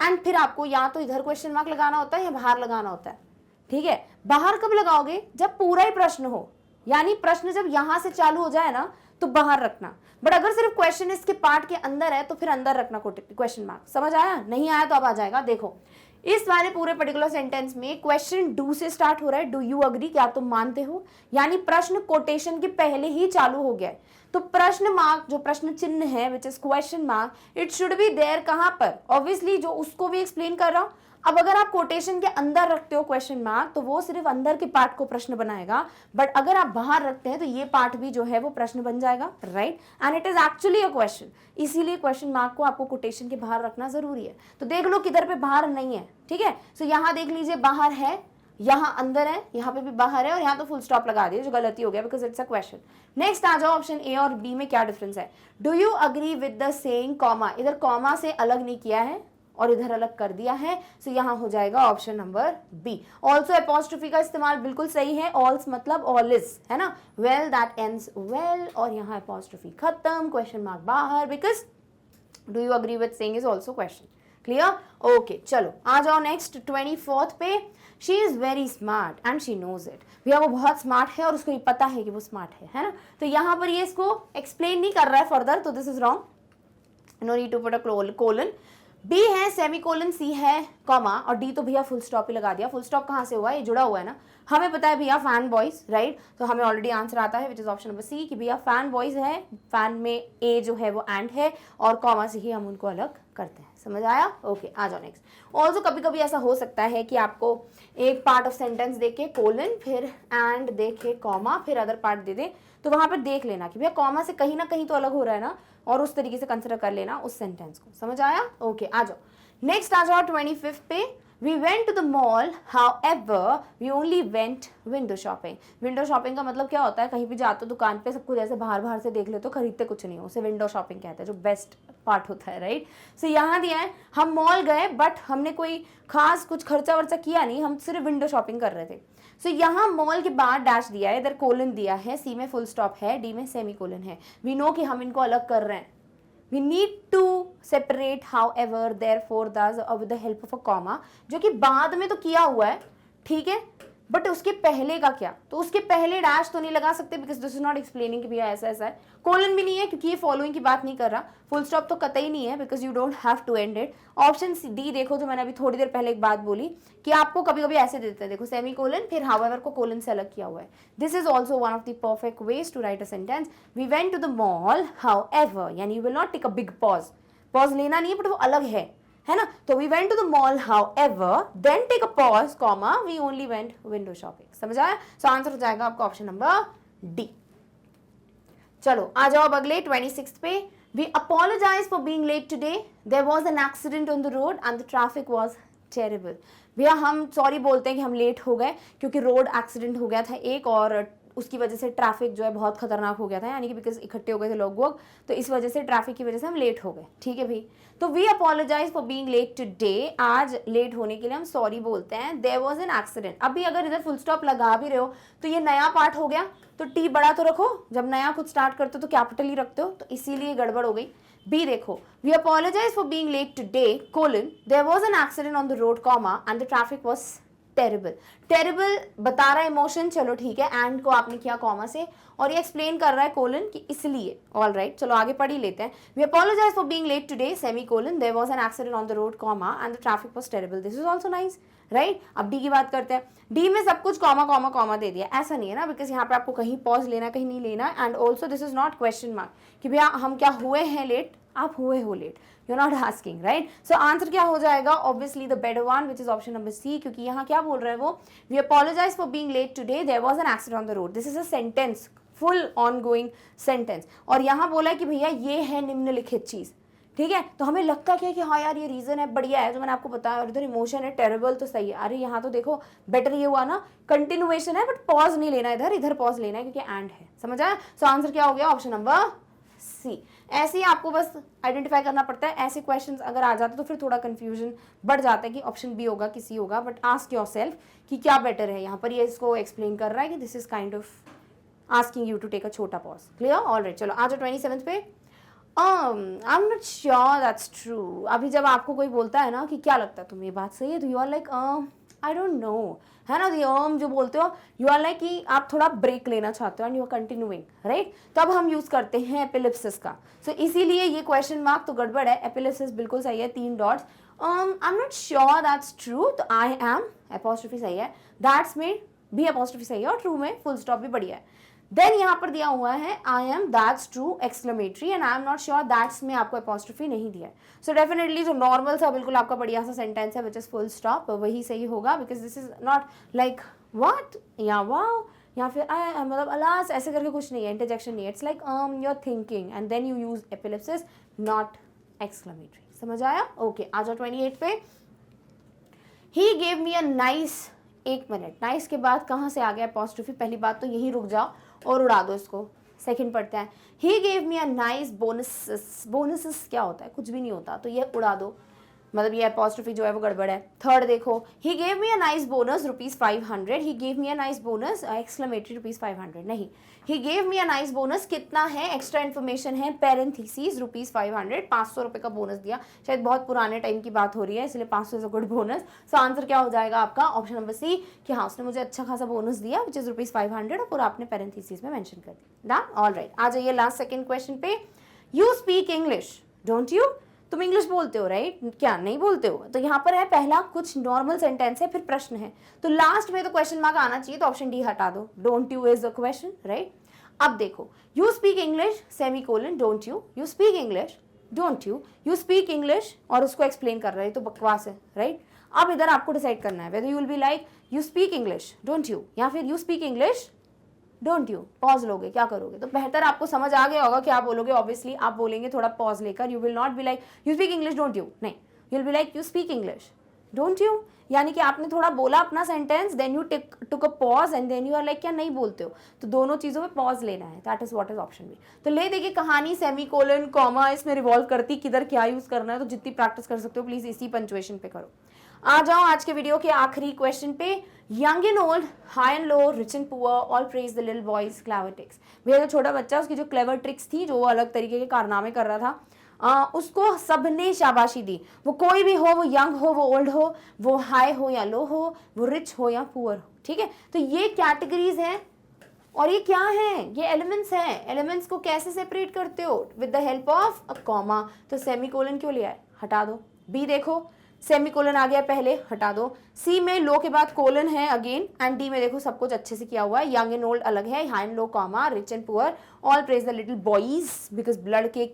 and फिर आपको या तो इधर क्वेश्चन मार्क लगाना होता है या बाहर लगाना होता है। ठीक है, बाहर कब लगाओगे, जब पूरा ही प्रश्न हो, यानी प्रश्न जब यहां से चालू हो जाए ना तो बाहर रखना, बट अगर सिर्फ क्वेश्चन इसके पार्ट के अंदर है तो फिर अंदर रखना क्वेश्चन मार्क। समझ आया? नहीं आया तो अब आ जाएगा। देखो इस वाले पूरे पर्टिकुलर सेंटेंस में क्वेश्चन डू से स्टार्ट हो रहा है, डू यू अग्री, क्या तुम मानते हो, यानी प्रश्न कोटेशन के पहले ही चालू हो गया है, तो प्रश्न मार्क जो प्रश्न चिन्ह है which is question mark, it should be there कहां पर, ऑब्वियसली जो उसको भी एक्सप्लेन कर रहा हूं। अब अगर आप कोटेशन के अंदर रखते हो क्वेश्चन मार्क तो वो सिर्फ अंदर के पार्ट को प्रश्न बनाएगा, बट अगर आप बाहर रखते हैं तो ये पार्ट भी जो है वो प्रश्न बन जाएगा, right, and it is actually a question, इसीलिए क्वेश्चन मार्क को आपको कोटेशन के बाहर रखना जरूरी है। तो देख लो किधर पे बाहर नहीं है, ठीक है, सो यहाँ देख लीजिए बाहर है, यहाँ अंदर है, यहाँ पे भी बाहर है, और यहाँ तो फुल स्टॉप लगा दिया जो गलती हो गया because it's a question. Next आ जाओ ऑप्शन ए और बी में क्या डिफरेंस है। Do you agree with the saying comma, इधर कॉमा से अलग नहीं किया है और इधर अलग कर दिया है, सो यहाँ हो जाएगा option number B. Also apostrophe का इस्तेमाल बिल्कुल सही है, ऑल्स मतलब ऑल इज, है ना, वेल दैट एंड्स वेल, और यहाँ एपोस्ट्रोफी खत्म, क्वेश्चन मार्क बाहर, because do you agree with saying is also question. Clear? Okay, चलो आ जाओ नेक्स्ट 24th पे। She is very smart and she knows it, भैया वो बहुत स्मार्ट है और उसको ये पता है कि वो स्मार्ट है ना, तो यहाँ पर ये इसको एक्सप्लेन नहीं कर रहा है फर्दर, तो this is wrong, no need to put a colon. B है सेमीकोलन, सी है कॉमा, और डी तो भैया फुल स्टॉप ही लगा दिया। फुल स्टॉप कहाँ से हुआ है, ये जुड़ा हुआ है ना, हमें पता है भैया फैन बॉयज, राइट, तो हमें ऑलरेडी आंसर आता है which is option number C कि भैया फैन बॉयज है, फैन में ए जो है वो एंड है और कॉमा से ही हम उनको अलग करते हैं। समझ आया? ओके, आ जाओ नेक्स्ट। ऑल्सो कभी कभी ऐसा हो सकता है कि आपको एक पार्ट ऑफ सेंटेंस देके कोलन, फिर एंड देखे कॉमा, फिर अदर पार्ट दे दे, तो वहां पर देख लेना कि भैया कॉमा से कहीं ना कहीं तो अलग हो रहा है ना, और उस तरीके से कंसिडर कर लेना उस सेंटेंस को। समझ आया? ओके, आ जाओ नेक्स्ट। आ जाओ 25th पे। We went to the mall however we only went window shopping. Window shopping का मतलब क्या होता है, कहीं भी जाते हो दुकान पे सब कुछ ऐसे बाहर बाहर से देख लेते हो, खरीदते कुछ नहीं हो, उसे विंडो शॉपिंग कहते हैं, जो बेस्ट पार्ट होता है, राइट। सो यहाँ दिया है हम मॉल गए बट हमने कोई खास कुछ खर्चा वर्चा किया नहीं, हम सिर्फ विंडो शॉपिंग कर रहे थे। सो यहाँ मॉल के बाद डैश दिया है, इधर कोलन दिया है, सी में फुल स्टॉप है, डी में सेमी कोलन है। वी नो कि हम इनको अलग कर रहे हैं, we need to separate however therefore thus with the help of a comma, जो कि बाद में तो किया हुआ है, ठीक है, बट उसके पहले का क्या, तो उसके पहले डैश तो नहीं लगा सकते because this is not explaining कि भैया ऐसा ऐसा है, कोलन भी नहीं है क्योंकि ये फॉलोइंग की बात नहीं कर रहा, फुल स्टॉप तो कतई नहीं है because you don't have to end it. Option D देखो, जो मैंने अभी थोड़ी देर पहले एक बात बोली कि आपको कभी कभी ऐसे देते हैं, देखो सेमी कोलन फिर हाउएवर को कोलन से अलग किया हुआ है। This is also one of the perfect ways to write a sentence. We went to the mall however, यानी you will not take a big pause, pause लेना नहीं है बट वो अलग है ना। तो we went to the mall however, then take a pause comma we only went window shopping. समझ आया? सो आंसर हो जाएगा आपका ऑप्शन नंबर डी। चलो आ जाओ अब अगले 26 पे। We apologise for being late today, there was an accident on the road and the traffic was terrible. भैया हम सॉरी बोलते हैं कि हम लेट हो गए क्योंकि रोड एक्सीडेंट हो गया था एक, और उसकी वजह से ट्रैफिक जो है बहुत खतरनाक हो गया था, यानी कि बिकॉज इकट्ठे हो गए थे लोग वोग, तो इस वजह से ट्रैफिक की वजह से हम लेट हो गए। ठीक है भाई, तो we apologise for being late today, आज लेट होने के लिए हम सॉरी बोलते हैं। देयर वाज एन एक्सीडेंट, अभी अगर इधर फुल स्टॉप लगा भी रहे हो तो ये नया पार्ट हो गया, तो टी बड़ा तो रखो, जब नया कुछ स्टार्ट करते हो तो कैपिटल ही रखते हो, तो इसीलिए गड़बड़ हो गई। बी देखो, we apologise for being late today colon, there was an accident on the road comma and the traffic was terrible. Terrible बता रहा है इमोशन, चलो ठीक है, एंड को आपने किया कॉमा से, और ये एक्सप्लेन कर रहा है कोलन कि इसलिए। ऑल राइट, चलो आगे पढ़ ही लेते हैं। We apologise for being late today semi colon, there was an accident on the road comma and the traffic was terrible. This is also nice, right. अब डी की बात करते हैं। डी में सब कुछ कॉमा कॉमा कॉमा दे दिया, ऐसा नहीं है ना, बिकॉज यहाँ पे आपको कहीं पॉज लेना कहीं नहीं लेना, and also this is not question mark कि भैया हम क्या हुए हैं लेट, आप हुए हो late, you're not asking, right? So answer क्या हो जाएगा? Obviously the better one, which is option number C, क्योंकि यहाँ क्या बोल रहे हैं वो, we apologize for being late today, there was an accident on the road. This is a sentence, full ongoing sentence, और यहाँ बोला है कि भैया ये है निम्नलिखित चीज। ठीक है, तो हमें लगता क्या है कि हाँ यार ये रीजन है, बढ़िया है, जो मैंने आपको बताया, और इधर इमोशन है टेरेबल, तो सही है। अरे यहाँ तो देखो बेटर ये हुआ ना, कंटिन्यूएशन है बट पॉज नहीं लेना, इधर पॉज लेना है क्योंकि एंड है। समझ आया? सो आंसर क्या हो गया? Option number C. ऐसे ही आपको बस आइडेंटिफाई करना पड़ता है। ऐसे क्वेश्चंस अगर आ जाते तो फिर थोड़ा कंफ्यूजन बढ़ जाता है कि ऑप्शन बी होगा कि सी होगा, बट आस्क योरसेल्फ कि क्या बेटर है। यहाँ पर ये इसको एक्सप्लेन कर रहा है कि this is kind of asking you to take a छोटा पॉज। क्लियर? ऑलराइट, चलो आ जाओ 27 पे। I am not sure that's true. अभी जब आपको कोई बोलता है ना कि क्या लगता है तुम्हें ये बात सही है, तो you are like I don't know, है ना। जो बोलते हो यू आर लाइक कि आप थोड़ा ब्रेक लेना चाहते हो and you are continuing, right. तब हम यूज करते हैं एपिलिप्सिस का। सो इसीलिए ये क्वेश्चन मार्क तो गड़बड़ है, एपिलिप्सिस बिल्कुल सही है, 3 dots. I am not sure that's true, तो आई एम एपोस्ट्रोफी सही है, दैट्स में भी एपोस्ट्रोफी सही है, और ट्रू में फुल स्टॉप भी बढ़िया है। देन यहाँ पर दिया हुआ है I am that's true exclamatory, and I am not sure that's में आपको एपोस्ट्रोफी नहीं दिया है। सो डेफिनेटली जो नॉर्मल सा बिल्कुल आपका बढ़िया सा सेंटेंस है विच इज फुल स्टॉप, वही सही होगा, because this is not like what या वाओ या फिर मतलब अलास ऐसे करके कुछ नहीं है, इंटरजेक्शन नहीं है। It's like you are thinking and then you use ellipsis, not exclamatory. समझ आया? ओके, आ जाओ 28 पे। He gave me a nice, 1 minute, nice के बाद कहाँ से आ गया एपोस्ट्रोफी? पहली बात तो यही रुक जाओ और उड़ा दो इसको। सेकंड पढ़ते हैं, ही gave me a nice bonus. Bonuses क्या होता है? कुछ भी नहीं होता, तो ये उड़ा दो, मतलब ये एपोस्ट्रोफी जो है वो गड़बड़ है। थर्ड देखो, ही gave me a nice bonus ₹500, he gave me a nice bonus exclamatory ₹500 नहीं, ही gave me a nice bonus कितना है? एक्स्ट्रा इन्फॉर्मेशन है, पैरेंथेसिस ₹500, 500 रुपये का बोनस दिया। शायद बहुत पुराने टाइम की बात हो रही है, इसलिए 500 is a good bonus. So answer क्या हो जाएगा आपका? ऑप्शन नंबर सी, कि हाँ उसने मुझे अच्छा खासा बोनस दिया विच इज ₹500, और पूरा आपने पैरेंथेसिस में मेंशन कर दिया। डन? ऑल राइट, आ जाइए लास्ट सेकंड क्वेश्चन पे। You speak English don't you? तुम इंग्लिश बोलते हो, राइट? क्या नहीं बोलते हो? तो यहाँ पर है पहला कुछ नॉर्मल सेंटेंस है, फिर प्रश्न है, तो लास्ट में तो क्वेश्चन मार्क आना चाहिए, तो ऑप्शन डी हटा दो, don't you is the question, right. अब देखो, you speak English semi colon don't you, you speak English don't you, you speak English, और उसको एक्सप्लेन कर रहे हैं, तो बकवास है, राइट। अब इधर आपको डिसाइड करना है whether you will be like you speak English don't you, या फिर you speak English don't you. Pause लोगे, क्या करोगे? तो बेहतर आपको समझ आ गया होगा क्या बोलोगे। ऑब्वियसली आप बोलेंगे थोड़ा पॉज लेकर, you will not be like you speak English don't you, नहीं, you will be like you speak English don't you, यानी कि आपने थोड़ा बोला अपना sentence, then you took a pause and then you are like क्या नहीं बोलते हो, तो दोनों चीजों में पॉज लेना है। That is what is option B. तो ले देखिए कहानी सेमी कोलन कॉमा इसमें रिवॉल्व करती, किधर क्या यूज करना है, तो जितनी प्रैक्टिस कर सकते हो प्लीज इसी पंचुएशन पे करो। आ जाओ आज के वीडियो के आखिरी क्वेश्चन पे। Young and old, high and low, rich and poor, all praise the little boys clever tricks. भैया जो छोटा बच्चा उसकी जो क्लेवर ट्रिक्स थी, जो वो अलग तरीके के कारनामे कर रहा था, उसको सबने शाबाशी दी, वो कोई भी हो, वो यंग हो, वो ओल्ड हो, वो हाई हो या लो हो, वो रिच हो या पुअर हो, ठीक है। तो ये कैटेगरीज हैं और ये क्या है, ये एलिमेंट्स हैं। एलिमेंट्स को कैसे सेपरेट करते हो, with the help of a comma. तो सेमीकोलन क्यों लिया है, हटा दो। बी देखो सेमीकोलन आ गया पहले, हटा दो। सी में लो के बाद कोलन है अगेन, एंड डी में देखो सब कुछ अच्छे से किया हुआ है, यंग एंड ओल्ड अलग है, high and low comma, rich and poor, all praise the little boys because blood के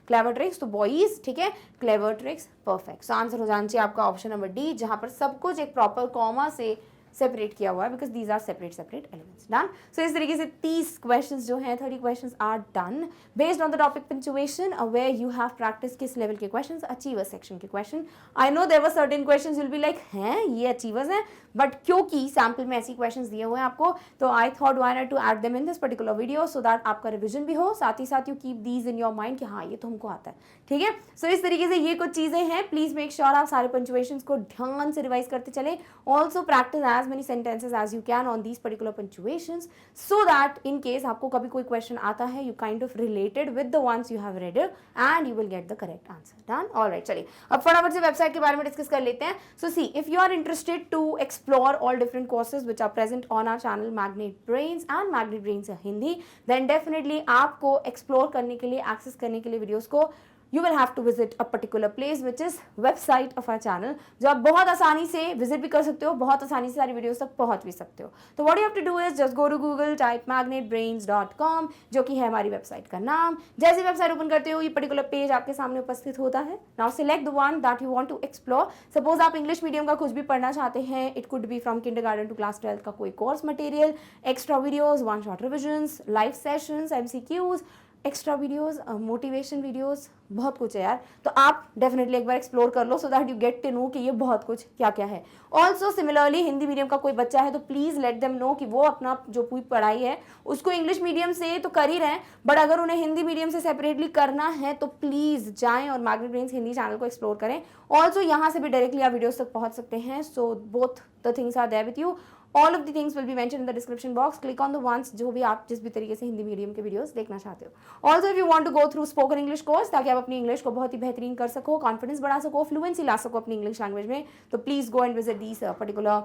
क्लेवर ट्रिक्स, तो बॉयज, ठीक है, clever tricks, perfect. So answer हो जाना चाहिए आपका ऑप्शन नंबर डी, जहां पर सब कुछ एक प्रॉपर कॉमा से सेपरेट किया हुआ है, because these are separate elements. Done. So इस तरीके से 30 क्वेश्चंस जो हैं, 30 questions are done based on the topic punctuation, where you have practice किस लेवल के क्वेश्चंस, अचीवर्स सेक्शन के question. I know there were certain questions will be like हैं ये अचीवर्स हैं, बट क्योंकि सैम्पल में ऐसी क्वेश्चंस दिए हुए हैं आपको, तो I thought why not to add them in this particular video so that आपका रिविजन भी हो, साथ ही साथ you keep these in your mind कि हाँ ये तो हमको आता है, ठीक है। सो इस तरीके से ये कुछ चीजें हैं, प्लीज मेक श्योर आप सारे पंक्चुएशंस को ध्यान से रिवाइज करते चले। Also practise as many sentences as you can on these particular punctuations so that in case आपको कभी कोई question आता है you kind of related with the ones you have read and you will get the correct answer. Done? All right, चलिए अब फटाफट से website के बारे में डिस्कस कर लेते हैं. So see, if you are interested to explore all different courses which are present on our channel Magnet Brains and Magnet Brains Hindi, then definitely आपको explore करने के लिए, access करने के लिए videos को you will have to visit a particular place which is website of our channel, जो आप बहुत आसानी से visit भी कर सकते हो, बहुत आसानी से सारी videos तक पहुंच भी सकते हो. तो what you have to do is just go to Google, type magnetbrains.com, जो कि है हमारी वेबसाइट का नाम. जैसे वेबसाइट ओपन करते हो ये पर्टिकुलर पेज आपके सामने उपस्थित होता है. Now select the one that you want to explore. Suppose आप इंग्लिश मीडियम का कुछ भी पढ़ना चाहते हैं, it could be from kindergarten to class 12 का कोई course material, extra videos, one shot revisions, live sessions, MCQs, extra videos, motivation videos, बहुत कुछ है यार. तो आप डेफिनेटली एक बार एक्सप्लोर कर लो so that you get to know कि ये बहुत कुछ क्या क्या है. ऑल्सो सिमिलरली हिंदी मीडियम का कोई बच्चा है तो प्लीज़ लेट देम नो कि वो अपना जो पूरी पढ़ाई है उसको इंग्लिश मीडियम से तो कर ही रहे हैं, बट अगर उन्हें हिंदी मीडियम से सेपरेटली करना है तो प्लीज़ जाएं और मैग्नेट ब्रेन्स हिंदी चैनल को एक्सप्लोर करें. ऑल्सो यहाँ से भी डायरेक्टली आप वीडियोस तक पहुँच सकते हैं. So both the things are there with you. All of the things will be mentioned in the description box. Click on the ones जो भी आप जिस भी तरीके से हिंदी मीडियम के वीडियोस देखना चाहते हो. Also if you want to go through spoken English course ताकि आप अपनी इंग्लिश को बहुत ही बेहतरीन कर सको, कॉन्फिडेंस बढ़ा सको, फ्लुएंसी ला सको अपनी इंग्लिश लैंग्वेज में, तो please go and visit these particular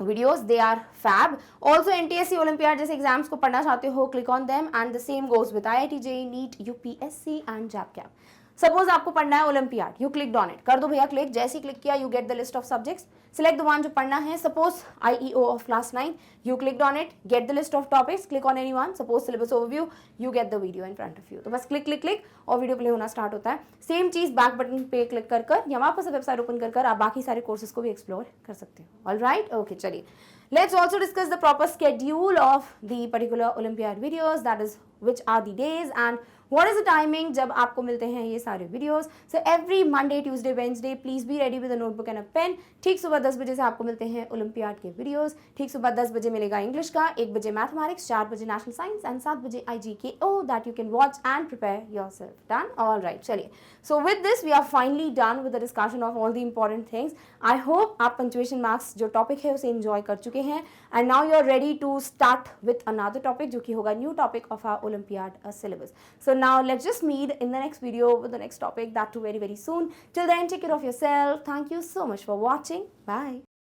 videos. They are fab. Also NTSC Olympiad जैसे एग्जाम्स को पढ़ना चाहते हो, click on them and the same goes with IIT JEE, NEET, UPSC and JAPCAP. Suppose आपको पढ़ना है olympiad, you click on it, कर दो भैया क्लिक. जैसे ही क्लिक किया you get the list of subjects, select the one जो पढ़ना है. Suppose IEO of class 9, you click on it, get the list of topics, click on any one. Suppose syllabus overview, you get the video in front of you. तो बस click click click और video play होना start होता है. Same चीज back button पे click कर कर या वापस वेबसाइट ओपन कर कर आप बाकी सारे कोर्सेज को भी एक्सप्लोर कर सकते हो. ऑल राइट, ओके, चलिए let's also discuss the proper schedule of the particular Olympiad videos, that is which are the days and what is the timing जब आपको मिलते हैं ये सारे videos. So every Monday, Tuesday, Wednesday please be ready with a notebook and a pen. ठीक सुबह 10 बजे से आपको मिलते हैं ओलंपियाड के videos. ठीक सुबह 10 बजे मिलेगा इंग्लिश का, 1 बजे मैथमेटिक्स, 4 बजे नेशनल साइंस एंड 7 बजे IGKO that you can watch and prepare yourself. Done? All right, चलिए. So with this we are finally done with the discussion of all the important things. I hope आप punctuation marks जो topic है उसे enjoy कर चुके हैं and now you are ready to start with another topic जो कि होगा new topic of our Olympiad syllabus. So now let's just meet in the next video with the next topic, that too very soon. Till then, take care of yourself. Thank you so much for watching. Bye.